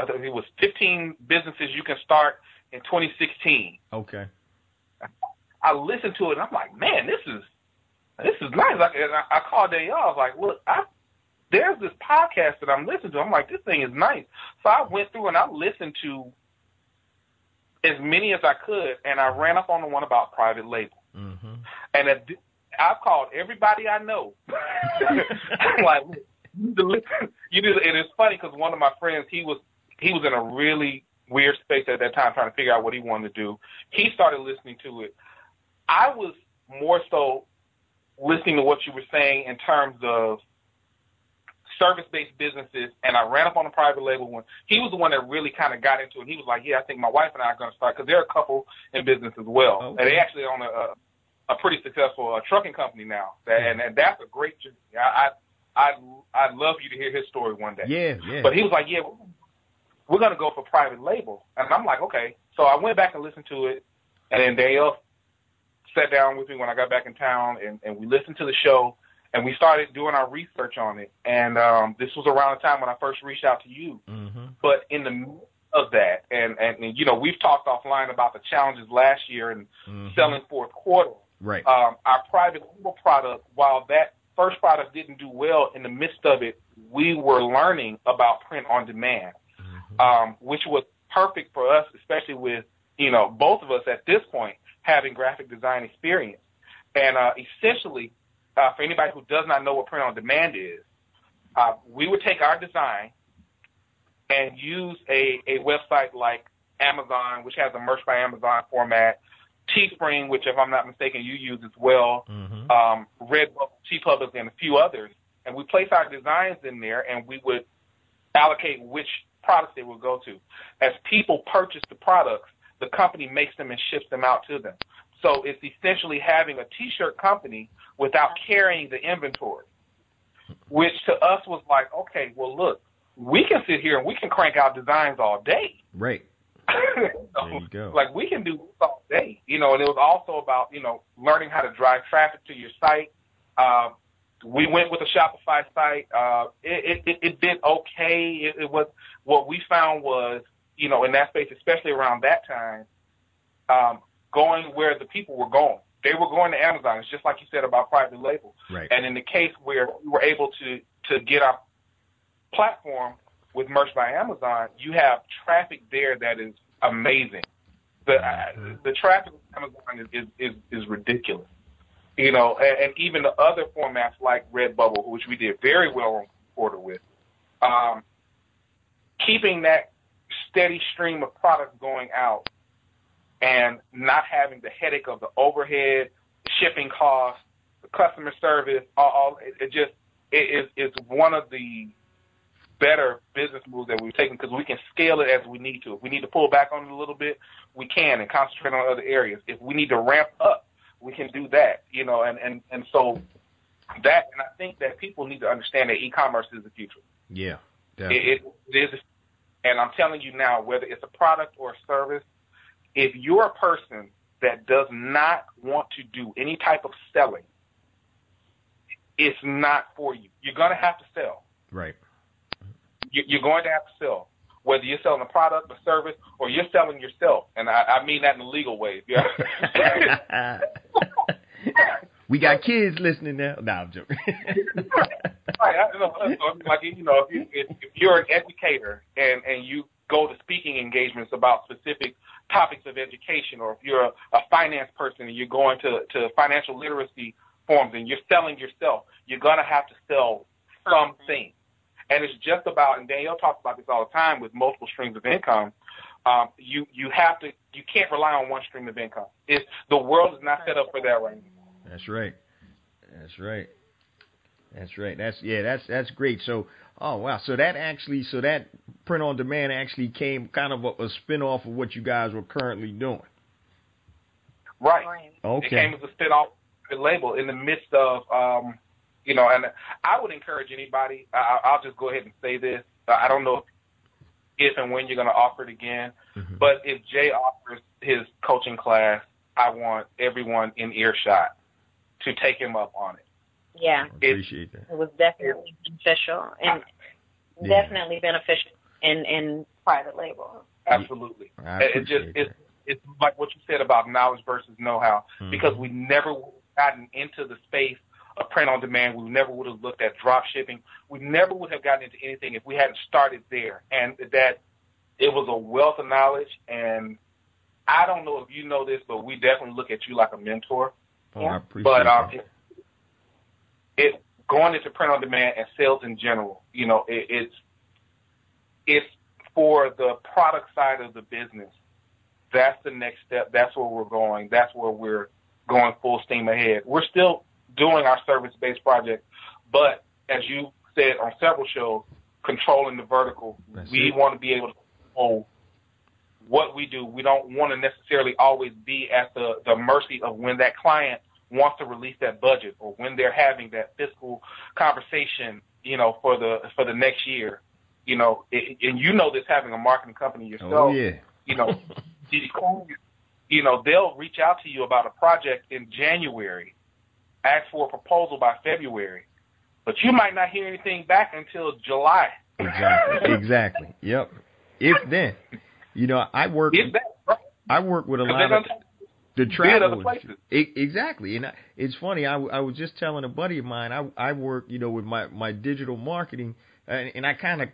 think it was 15 businesses you can start in 2016. Okay. I listened to it, and I'm like, man, this is nice. I called Danielle. I was like, look, there's this podcast that I'm listening to. I'm like, this thing is nice. So I went through and I listened to as many as I could, and I ran up on the one about private label. Mm-hmm. And I've called everybody I know. I'm like, you do. And it's funny because one of my friends, he was in a really weird space at that time, trying to figure out what he wanted to do. He started listening to it. I was more so listening to what you were saying in terms of service-based businesses, and I ran up on the private label one. He was the one that really kind of got into it. He was like, yeah, I think my wife and I are going to start, because they're a couple in business as well. Okay. And they actually own a pretty successful trucking company now. And that's a great journey. I'd love you to hear his story one day. Yeah. But he was like, yeah, we're going to go for private label. And I'm like, okay. So I went back and listened to it, and then Danielle sat down with me when I got back in town, and we listened to the show, and we started doing our research on it. And this was around the time when I first reached out to you. Mm-hmm. But in the midst of that, and we've talked offline about the challenges last year and selling fourth quarter. Right. Our private label product, while that first product didn't do well, in the midst of it, we were learning about print on demand, which was perfect for us, especially with, both of us at this point having graphic design experience. And essentially, for anybody who does not know what print on demand is, we would take our design and use a website like Amazon, which has a Merch by Amazon format, Teespring, which, if I'm not mistaken, you use as well, Redbubble, TeePublic, and a few others. And we place our designs in there, and we would allocate which products they would go to. As people purchase the products, the company makes them and ships them out to them. So it's essentially having a T-shirt company without carrying the inventory, which to us was like, okay, well, look, we can sit here and we can crank out designs all day. Right. There you go. Like, we can do this all day, and it was also about, learning how to drive traffic to your site. We went with a Shopify site. It did okay. It was, what we found was, in that space, especially around that time, going where the people were going. They were going to Amazon. It's just like you said about private label. Right. And in the case where we were able to get our platform with Merch by Amazon, you have traffic there that is amazing. The traffic on Amazon is ridiculous. And even the other formats like Redbubble, which we did very well on order with, keeping that steady stream of products going out and not having the headache of the overhead, shipping costs, the customer service, it's one of the better business moves that we've taken, because we can scale it as we need to. If we need to pull back on it a little bit, we can, and concentrate on other areas. If we need to ramp up, we can do that, and so that, and I think that people need to understand that e-commerce is the future. Yeah, definitely. It is, and I'm telling you now, whether it's a product or a service, if you're a person that does not want to do any type of selling, it's not for you. You're going to have to sell. Right. You're going to have to sell, whether you're selling a product, a service, or you're selling yourself. And I mean that in a legal way. Yeah. We got kids listening now. No, I'm joking. Right. Like, if you're an educator and you go to speaking engagements about specific topics of education, or if you're a finance person and you're going to financial literacy forums and you're selling yourself, you're going to have to sell something. And it's just about, and Danielle talks about this all the time with multiple streams of income, you can't rely on one stream of income. The world is not set up for that right now. That's right. That's great. So, oh wow. So that print on demand actually came kind of a spin-off of what you guys were currently doing. Right. Okay. It came as a spin-off of the label in the midst of, and I would encourage anybody, I'll just go ahead and say this. I don't know if and when you're going to offer it again, but if Jay offers his coaching class, I want everyone in earshot to take him up on it. Yeah. I appreciate that. It was definitely beneficial, and definitely beneficial in private label. Absolutely. It's like what you said about knowledge versus know-how, because we never would have gotten into the space of print on demand. We never would have looked at drop shipping. We never would have gotten into anything if we hadn't started there. And that it was a wealth of knowledge. And I don't know if you know this, but we definitely look at you like a mentor. Oh, I appreciate that. It going into print on demand and sales in general, it's for the product side of the business. That's the next step. That's where we're going. That's where we're going full steam ahead. We're still doing our service-based project, but as you said on several shows, controlling the vertical. We want to be able to control what we do. We don't want to necessarily always be at the mercy of when that client wants to release that budget, or when they're having that fiscal conversation, for the next year. And this having a marketing company yourself. Oh, yeah. they'll reach out to you about a project in January, ask for a proposal by February, but you might not hear anything back until July. Exactly. Yep. If then, I work with a lot of the travel. Exactly. And it's funny. I was just telling a buddy of mine, I work, with my digital marketing, and I kind of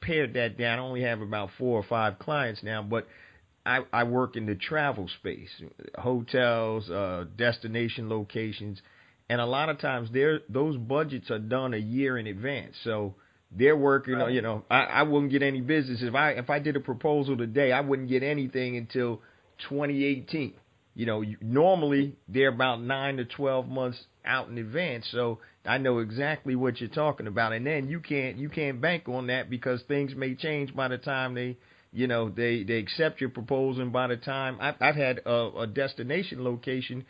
pared that down. I only have about 4 or 5 clients now, but I work in the travel space, hotels, destination locations, and a lot of times those budgets are done a year in advance. So they're working, I wouldn't get any business if I did a proposal today. I wouldn't get anything until 2018. Normally they're about 9 to 12 months out in advance. So I know exactly what you're talking about, and then you can't bank on that because things may change by the time they accept your proposal, and by the time I've had a destination location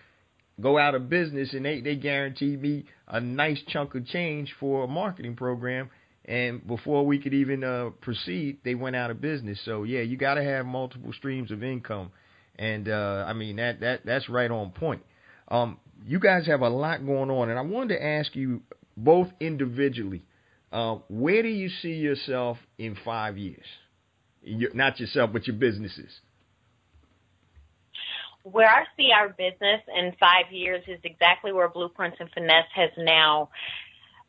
go out of business, and they guaranteed me a nice chunk of change for a marketing program, and before we could even proceed, they went out of business. So yeah, you got to have multiple streams of income, and that's right on point. You guys have a lot going on, and I wanted to ask you both individually, where do you see yourself in 5 years? Not yourself, but your businesses. Where I see our business in 5 years is exactly where Blueprints and Finesse has now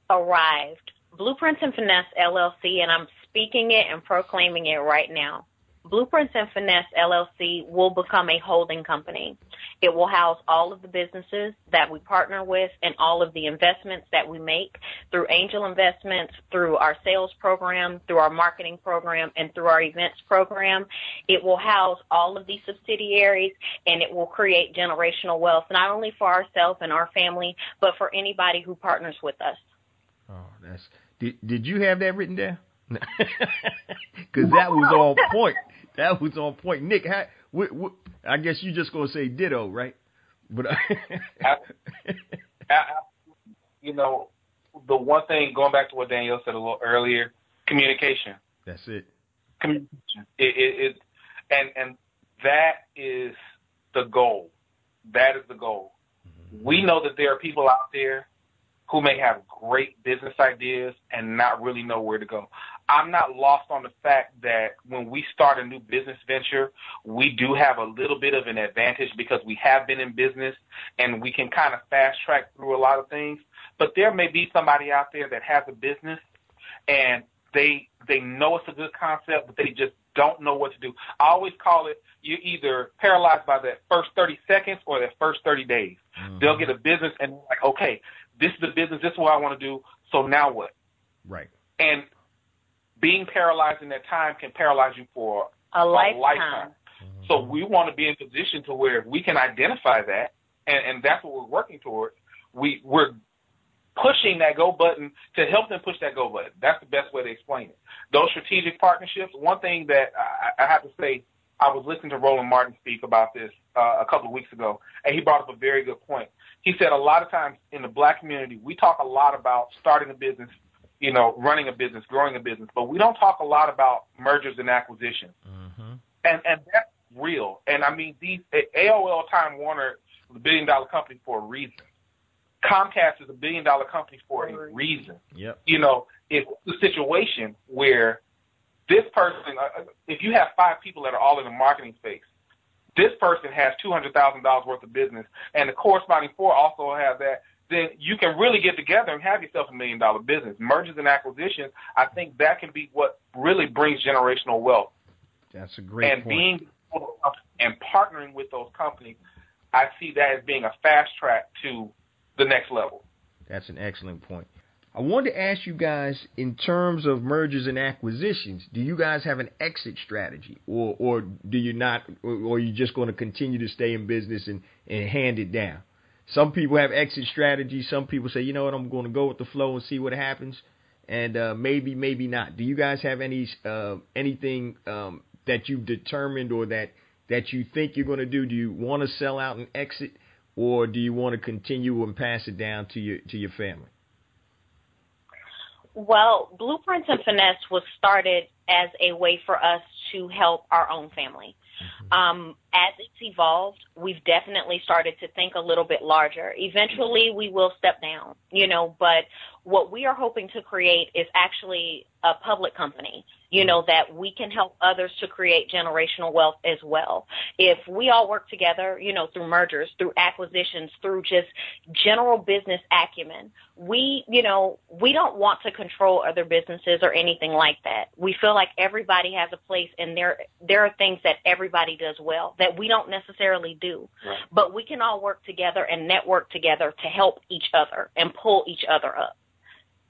arrived. Blueprints and Finesse LLC, and I'm speaking it and proclaiming it right now. Blueprints and Finesse LLC will become a holding company. It will house all of the businesses that we partner with and all of the investments that we make through angel investments, through our sales program, through our marketing program, and through our events program. It will house all of these subsidiaries, and it will create generational wealth, not only for ourselves and our family, but for anybody who partners with us. Oh, did you have that written down? Because that was on point. That was on point. Nick, I guess you're just going to say ditto, right? But the one thing, going back to what Danielle said a little earlier, communication. That's it. Communication. And that is the goal. That is the goal. Mm-hmm. We know that there are people out there who may have great business ideas and not really know where to go. I'm not lost on the fact that when we start a new business venture, we do have a little bit of an advantage because we have been in business and we can kind of fast track through a lot of things. But there may be somebody out there that has a business and they know it's a good concept, but they just don't know what to do. I always call it, you're either paralyzed by that first 30 seconds or that first 30 days. Mm-hmm. They'll get a business and like, okay, this is the business, this is what I want to do, so now what? Right. And being paralyzed in that time can paralyze you for a lifetime. Mm-hmm. So we want to be in a position to where we can identify that, and that's what we're working towards. We're pushing that go button to help them push that go button. That's the best way to explain it. Those strategic partnerships, one thing that I have to say, I was listening to Roland Martin speak about this a couple of weeks ago, and he brought up a very good point. He said a lot of times in the black community, we talk a lot about starting a business, running a business, growing a business, but we don't talk a lot about mergers and acquisitions. Mm-hmm. And that's real. And I mean, AOL Time Warner was $1 billion company for a reason. Comcast is $1 billion company for a reason. Yep. It's a situation where this person, if you have 5 people that are all in the marketing space, this person has $200,000 worth of business, and the corresponding 4 also have that, then you can really get together and have yourself $1 million business. Mergers and acquisitions, I think that can be what really brings generational wealth. That's a great point. And partnering with those companies, I see that as being a fast track to the next level. That's an excellent point. I wanted to ask you guys, in terms of mergers and acquisitions, do you guys have an exit strategy, or do you not, or are you just going to continue to stay in business and hand it down? Some people have exit strategies. Some people say, you know what, I'm going to go with the flow and see what happens, and maybe not. Do you guys have anything that you've determined or that you think you're going to do? Do you want to sell out and exit, or do you want to continue and pass it down to your family? Well, Blueprints and Finesse was started as a way for us to help our own family. As it's evolved, we've definitely started to think a little bit larger. Eventually, we will step down, but what we are hoping to create is actually a public company, that we can help others to create generational wealth as well. If we all work together, through mergers, through acquisitions, through just general business acumen, we don't want to control other businesses or anything like that. We feel like everybody has a place, and there are things that everybody does well that we don't necessarily do. Right. But we can all work together and network together to help each other and pull each other up.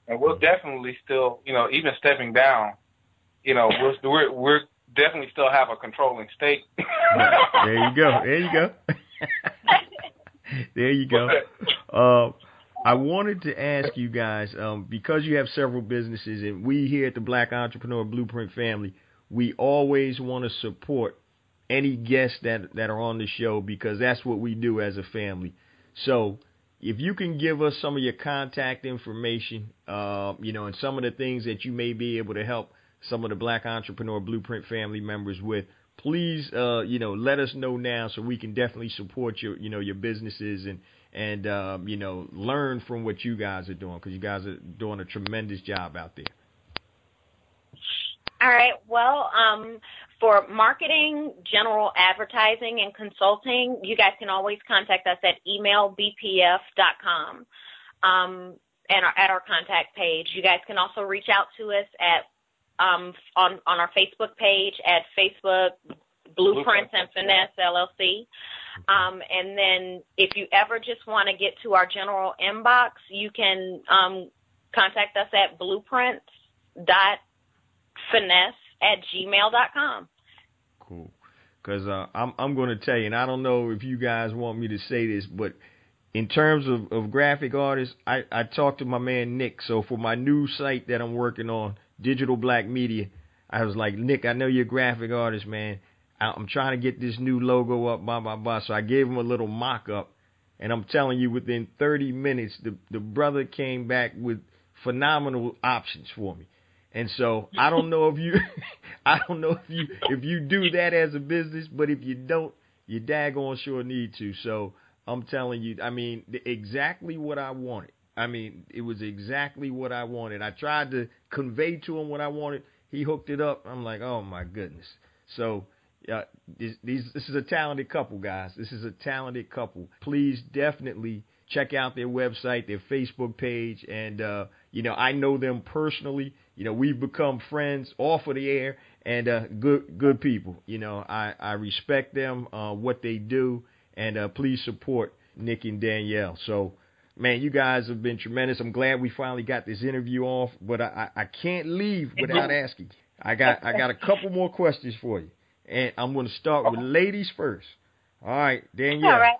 And we'll definitely still, even stepping down, we're definitely still have a controlling stake. There you go. There you go. I wanted to ask you guys, because you have several businesses, and we here at the Black Entrepreneur Blueprint family, we always want to support any guests that are on the show, because that's what we do as a family. So if you can give us some of your contact information, and some of the things that you may be able to help some of the Black Entrepreneur Blueprint family members with, please, let us know now so we can definitely support your businesses and learn from what you guys are doing, because you guys are doing a tremendous job out there. All right. Well, for marketing, general advertising, and consulting, you guys can always contact us at emailbpf.com and at our contact page. You guys can also reach out to us at on our Facebook page at Facebook Blueprints and Finesse LLC. And then if you ever just want to get to our general inbox, you can contact us at blueprints.finesse@gmail.com. Cool. Because I'm going to tell you, and I don't know if you guys want me to say this, but in terms of graphic artists, I talked to my man Nick. So for my new site that I'm working on, Digital Black Media, I was like, Nick, I know you're a graphic artist, man. I'm trying to get this new logo up, blah, blah, blah. So I gave him a little mock-up, and I'm telling you, within 30 minutes, the brother came back with phenomenal options for me. And so I don't know if you do that as a business, but if you don't, you daggone sure need to. So I'm telling you, exactly what I wanted. It was exactly what I wanted. I tried to convey to him what I wanted. He hooked it up. I'm like, oh my goodness. So this is a talented couple, guys. This is a talented couple. Please definitely check out their website, their Facebook page, and I know them personally. We've become friends off of the air, and good people. I respect them, what they do, and please support Nick and Danielle. So, man, you guys have been tremendous. I'm glad we finally got this interview off, but I can't leave without asking. I got a couple more questions for you, and I'm going to start with ladies first. All right, Danielle. All right.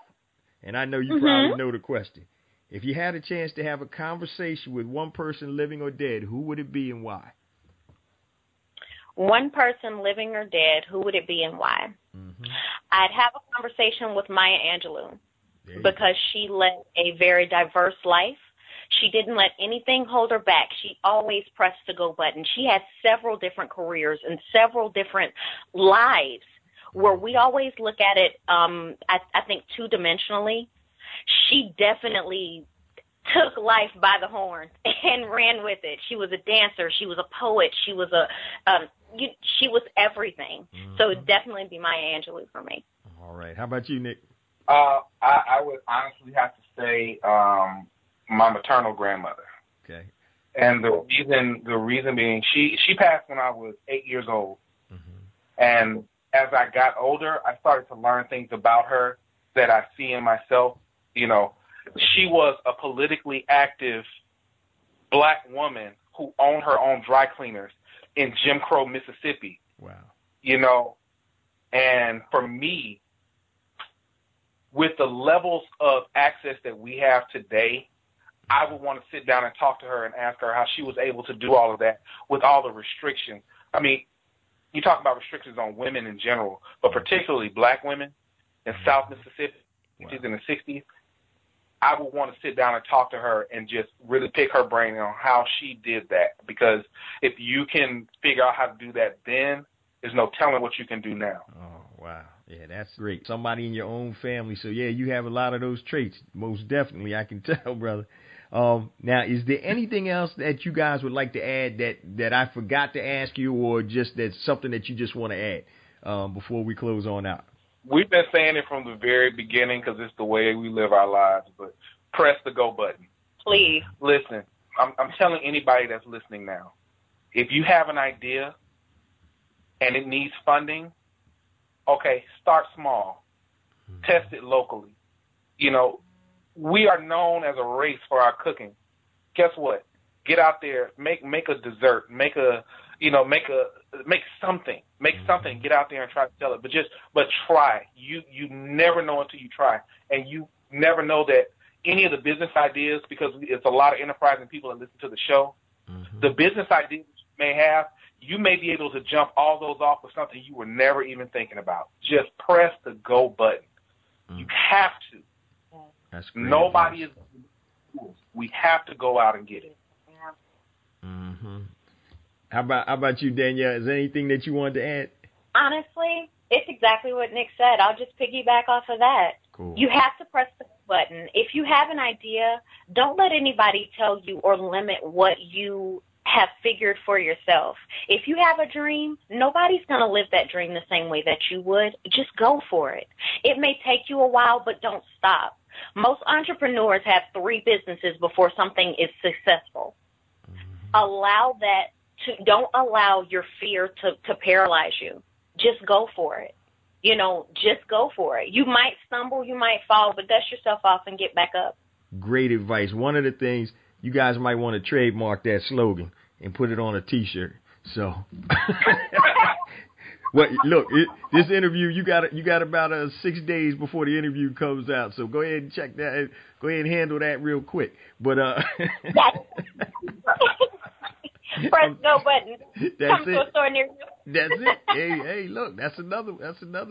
And I know you probably know the question. If you had a chance to have a conversation with one person, living or dead, who would it be and why? One person, living or dead, who would it be and why? Mm-hmm. I'd have a conversation with Maya Angelou, because she led a very diverse life. She didn't let anything hold her back. She always pressed the go button. She had several different careers and several different lives, where we always look at it, I think, two-dimensionally. She definitely took life by the horns and ran with it. She was a dancer. She was a poet. She was she was everything. Mm-hmm. So it'd definitely be Maya Angelou for me. All right. How about you, Nick? I would honestly have to say my maternal grandmother. Okay. And the reason being, she passed when I was 8 years old. Mm-hmm. And as I got older, I started to learn things about her that I see in myself. She was a politically active black woman who owned her own dry cleaners in Jim Crow, Mississippi. Wow. And for me, with the levels of access that we have today, I would want to sit down and talk to her and ask her how she was able to do all of that with all the restrictions. You talk about restrictions on women in general, but particularly black women in South Mississippi, which is in the 60s. I would want to sit down and talk to her and just really pick her brain on how she did that. Because if you can figure out how to do that then, there's no telling what you can do now. Oh, Wow. Yeah, that's great. Somebody in your own family. So, yeah, you have a lot of those traits. Most definitely, I can tell, brother. Now, is there anything else that you guys would like to add that I forgot to ask you, or just that's something that you just want to add before we close on out? We've been saying it from the very beginning because it's the way we live our lives, but press the go button. Please. Listen, I'm telling anybody that's listening now, if you have an idea and it needs funding, okay, start small. Test it locally. You know, we are known as a race for our cooking. Guess what? Get out there, make a dessert, make something. Get out there and try to sell it. But try. You never know until you try, and you never know that any of the business ideas, because it's a lot of enterprising people that listen to the show. Mm-hmm. The business ideas you may have, you may be able to jump all those off of something you were never even thinking about. Just press the go button. You have to. That's great. Nobody is. We have to go out and get it. Mm-hmm. How about you, Danielle? Is there anything that you wanted to add? Honestly, it's exactly what Nick said. I'll just piggyback off of that. Cool. You have to press the button. If you have an idea, don't let anybody tell you or limit what you have figured for yourself. If you have a dream, nobody's going to live that dream the same way that you would. Just go for it. It may take you a while, but don't stop. Most entrepreneurs have 3 businesses before something is successful. Mm-hmm. Don't allow your fear to paralyze you. Just go for it. Just go for it. You might stumble, you might fall, but dust yourself off and get back up. Great advice. One of the things, you guys might want to trademark that slogan and put it on a T-shirt. So, look, this interview, you got about 6 days before the interview comes out. So go ahead and check that. Go ahead and handle that real quick. But press go button. Come to a store near you. That's it. Hey, look, that's another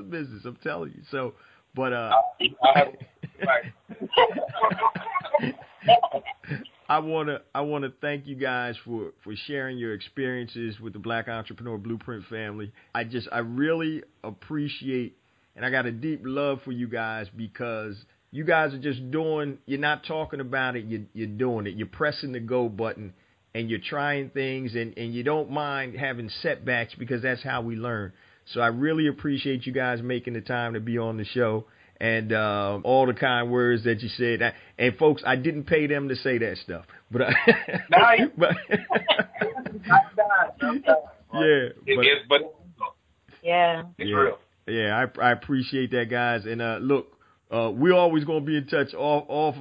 business. I'm telling you. So, but I wanna thank you guys for sharing your experiences with the Black Entrepreneur Blueprint family. I really appreciate, and I got a deep love for you guys, because you guys are just doing. You're not talking about it. You're doing it. You're pressing the go button. And you're trying things, and you don't mind having setbacks, because that's how we learn. So I really appreciate you guys making the time to be on the show, and all the kind words that you said. And folks, I didn't pay them to say that stuff, but it's real. Yeah, I appreciate that, guys. And look, we're always gonna be in touch off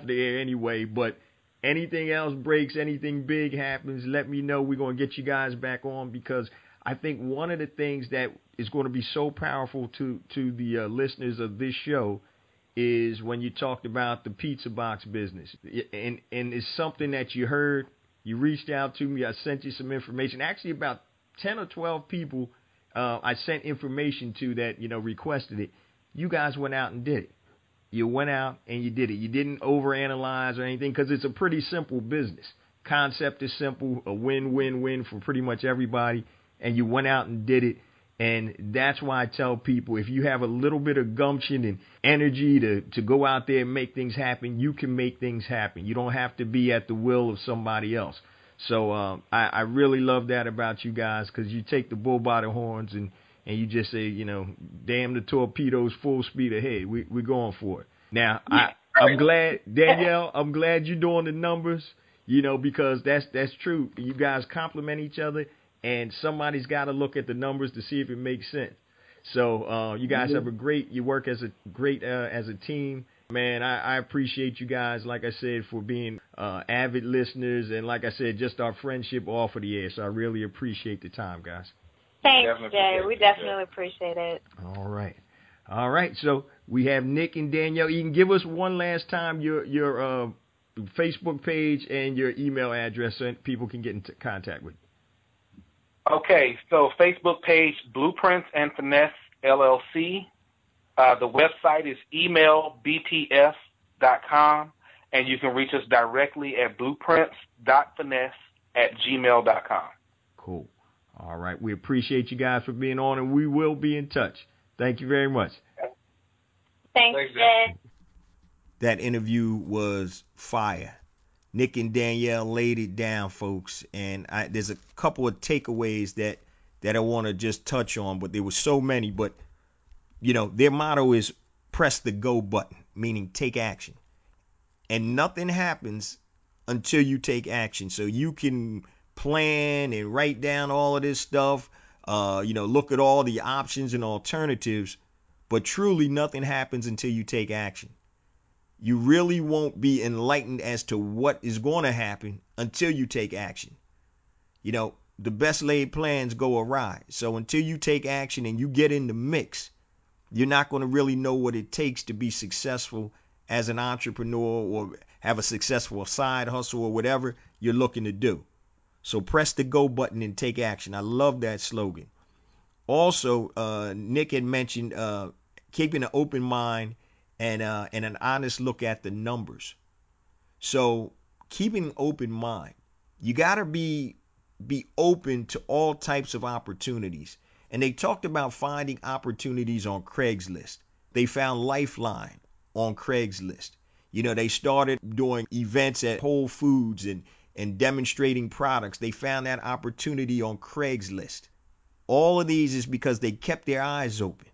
the air anyway, but. Anything else breaks, anything big happens, let me know. We're going to get you guys back on, because I think one of the things that is going to be so powerful to the listeners of this show is when you talked about the pizza box business. And it's something that you heard. You reached out to me. I sent you some information. Actually, about 10 or 12 people I sent information to that, requested it. You guys went out and did it. You went out and you did it. You didn't overanalyze or anything, because it's a pretty simple business. Concept is simple, a win-win-win for pretty much everybody, and you went out and did it. And that's why I tell people, if you have a little bit of gumption and energy to go out there and make things happen, you can make things happen. You don't have to be at the will of somebody else. So I really love that about you guys, because you take the bull by the horns and you just say, damn the torpedoes, full speed ahead. We're going for it. Now, I'm glad, Danielle, I'm glad you're doing the numbers, because that's true. You guys complement each other, and somebody's got to look at the numbers to see if it makes sense. So you guys you work as a team. Man, I appreciate you guys, like I said, for being avid listeners, and like I said, just our friendship off of the air. So I really appreciate the time, guys. Thanks, Jay. We definitely appreciate it. All right. So we have Nick and Danielle Eden. Give us one last time your Facebook page and your email address so people can get in contact with you. Okay. So Facebook page, Blueprints and Finesse LLC. The website is emailbts.com, and you can reach us directly at blueprints.finesse@gmail.com. Cool. All right. We appreciate you guys for being on, and we will be in touch. Thank you very much. Thanks, Jay. That interview was fire. Nick and Danielle laid it down, folks, and there's a couple of takeaways that I want to just touch on, but there were so many. But their motto is press the go button, meaning take action, and nothing happens until you take action. So you can plan and write down all of this stuff, look at all the options and alternatives, but truly nothing happens until you take action. You really won't be enlightened as to what is going to happen until you take action. The best laid plans go awry. So until you take action and you get in the mix, you're not going to really know what it takes to be successful as an entrepreneur or have a successful side hustle or whatever you're looking to do. So press the go button and take action. I love that slogan. Also, Nick had mentioned keeping an open mind and an honest look at the numbers. So keeping an open mind, you got to be open to all types of opportunities. And they talked about finding opportunities on Craigslist. They found Lifeline on Craigslist. They started doing events at Whole Foods and demonstrating products. They found that opportunity on Craigslist. All of these is because they kept their eyes open,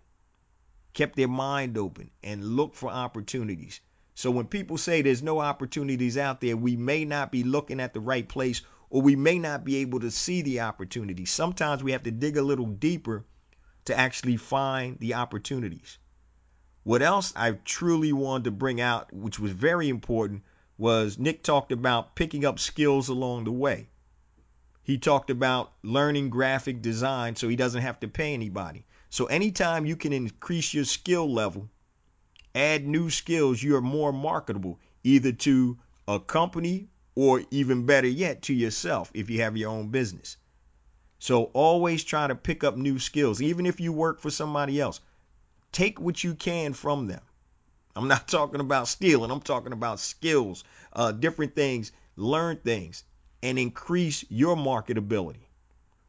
kept their mind open, and looked for opportunities. So when people say there's no opportunities out there, we may not be looking at the right place, or we may not be able to see the opportunities. Sometimes we have to dig a little deeper to actually find the opportunities. What else I truly wanted to bring out, which was very important, was Nick talked about picking up skills along the way. He talked about learning graphic design so he doesn't have to pay anybody. So anytime you can increase your skill level, add new skills, you're more marketable, either to a company or even better yet, to yourself if you have your own business. So always try to pick up new skills, even if you work for somebody else. Take what you can from them. I'm not talking about stealing. I'm talking about skills, different things, learn things, and increase your marketability.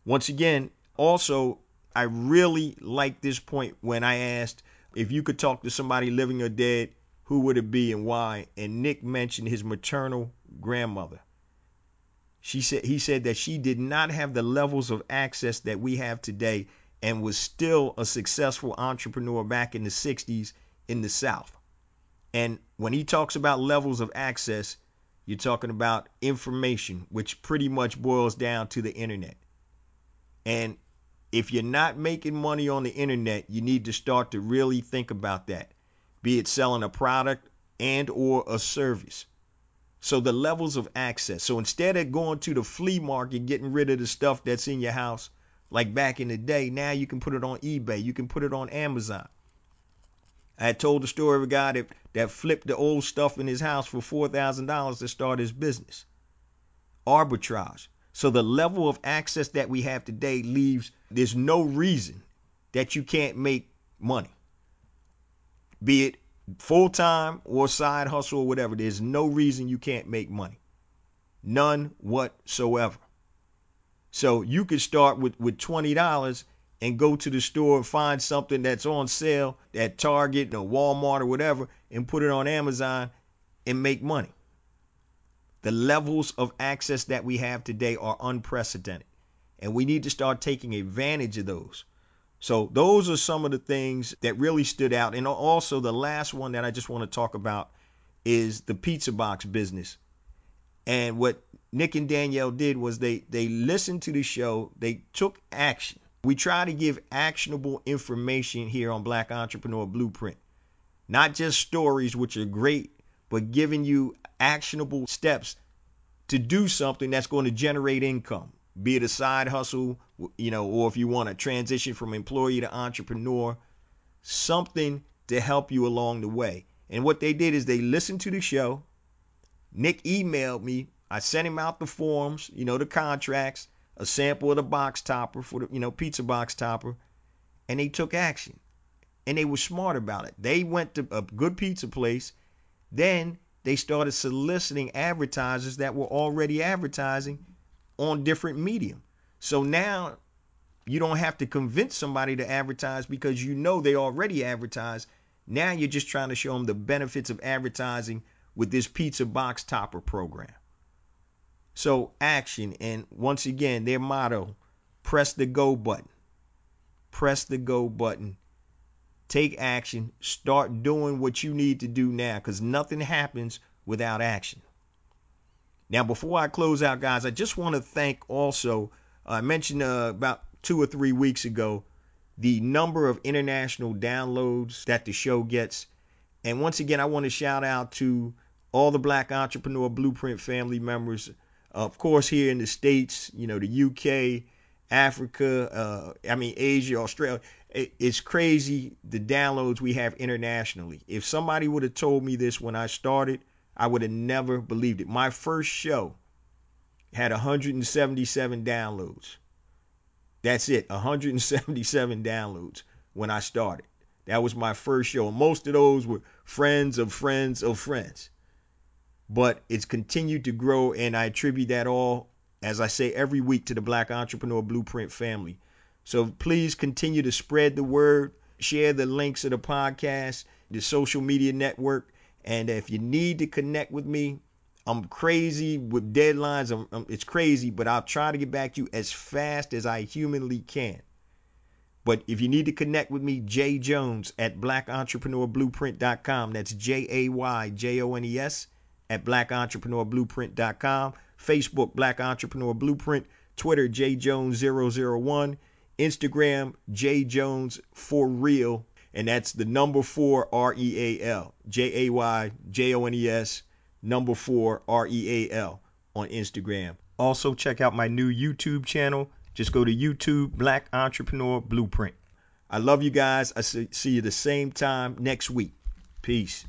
Once again, also, I really like this point when I asked if you could talk to somebody living or dead, who would it be and why? And Nick mentioned his maternal grandmother. He said that she did not have the levels of access that we have today and was still a successful entrepreneur back in the 60s in the South. And when he talks about levels of access, you're talking about information, which pretty much boils down to the internet. And if you're not making money on the internet, you need to start to really think about that, be it selling a product and or a service. So the levels of access. So instead of going to the flea market, getting rid of the stuff that's in your house, like back in the day, now you can put it on eBay. You can put it on Amazon. I had told the story of a guy that flipped the old stuff in his house for $4,000 to start his business. Arbitrage. So the level of access that we have today leaves, there's no reason that you can't make money. Be it full-time or side hustle or whatever, there's no reason you can't make money. None whatsoever. So you could start with $20 and go to the store and find something that's on sale at Target or Walmart or whatever and put it on Amazon and make money. The levels of access that we have today are unprecedented, and we need to start taking advantage of those. So those are some of the things that really stood out. And also the last one that I just want to talk about is the pizza box business. And what Nick and Danielle did was they listened to the show. They took action. We try to give actionable information here on Black Entrepreneur Blueprint. Not just stories, which are great, but giving you actionable steps to do something that's going to generate income. Be it a side hustle, or if you want to transition from employee to entrepreneur, something to help you along the way. And what they did is they listened to the show. Nick emailed me. I sent him out the forms, the contracts, a sample of the box topper for the, pizza box topper, and they took action. And they were smart about it. They went to a good pizza place. Then they started soliciting advertisers that were already advertising on different medium. So now You don't have to convince somebody to advertise because you know they already advertise. Now you're just trying to show them the benefits of advertising with this pizza box topper program. So action, and once again, their motto, press the go button. Press the go button. Take action. Start doing what you need to do now, because nothing happens without action. Now, before I close out, guys, I just want to thank also, I mentioned about 2 or 3 weeks ago, the number of international downloads that the show gets. And once again, I want to shout out to all the Black Entrepreneur Blueprint family members, of course, here in the States, you know, the UK, Africa, Asia, Australia. It's crazy the downloads we have internationally. If somebody would have told me this when I started, I would have never believed it. My first show had 177 downloads. That's it, 177 downloads when I started. That was my first show. And most of those were friends of friends of friends. But it's continued to grow, and I attribute that all, as I say every week, to the Black Entrepreneur Blueprint family. So please continue to spread the word, share the links of the podcast, the social media network. And if you need to connect with me, I'm crazy with deadlines. It's crazy, but I'll try to get back to you as fast as I humanly can. But if you need to connect with me, Jay Jones at blackentrepreneurblueprint.com. That's JAYJONES at blackentrepreneurblueprint.com. Facebook, Black Entrepreneur Blueprint. Twitter, JJones001. Instagram, JJones4Real. And that's the number 4 REAL. JAYJONES number 4 REAL on Instagram. Also check out my new YouTube channel. Just go to YouTube, Black Entrepreneur Blueprint. I love you guys. I see you the same time next week. Peace.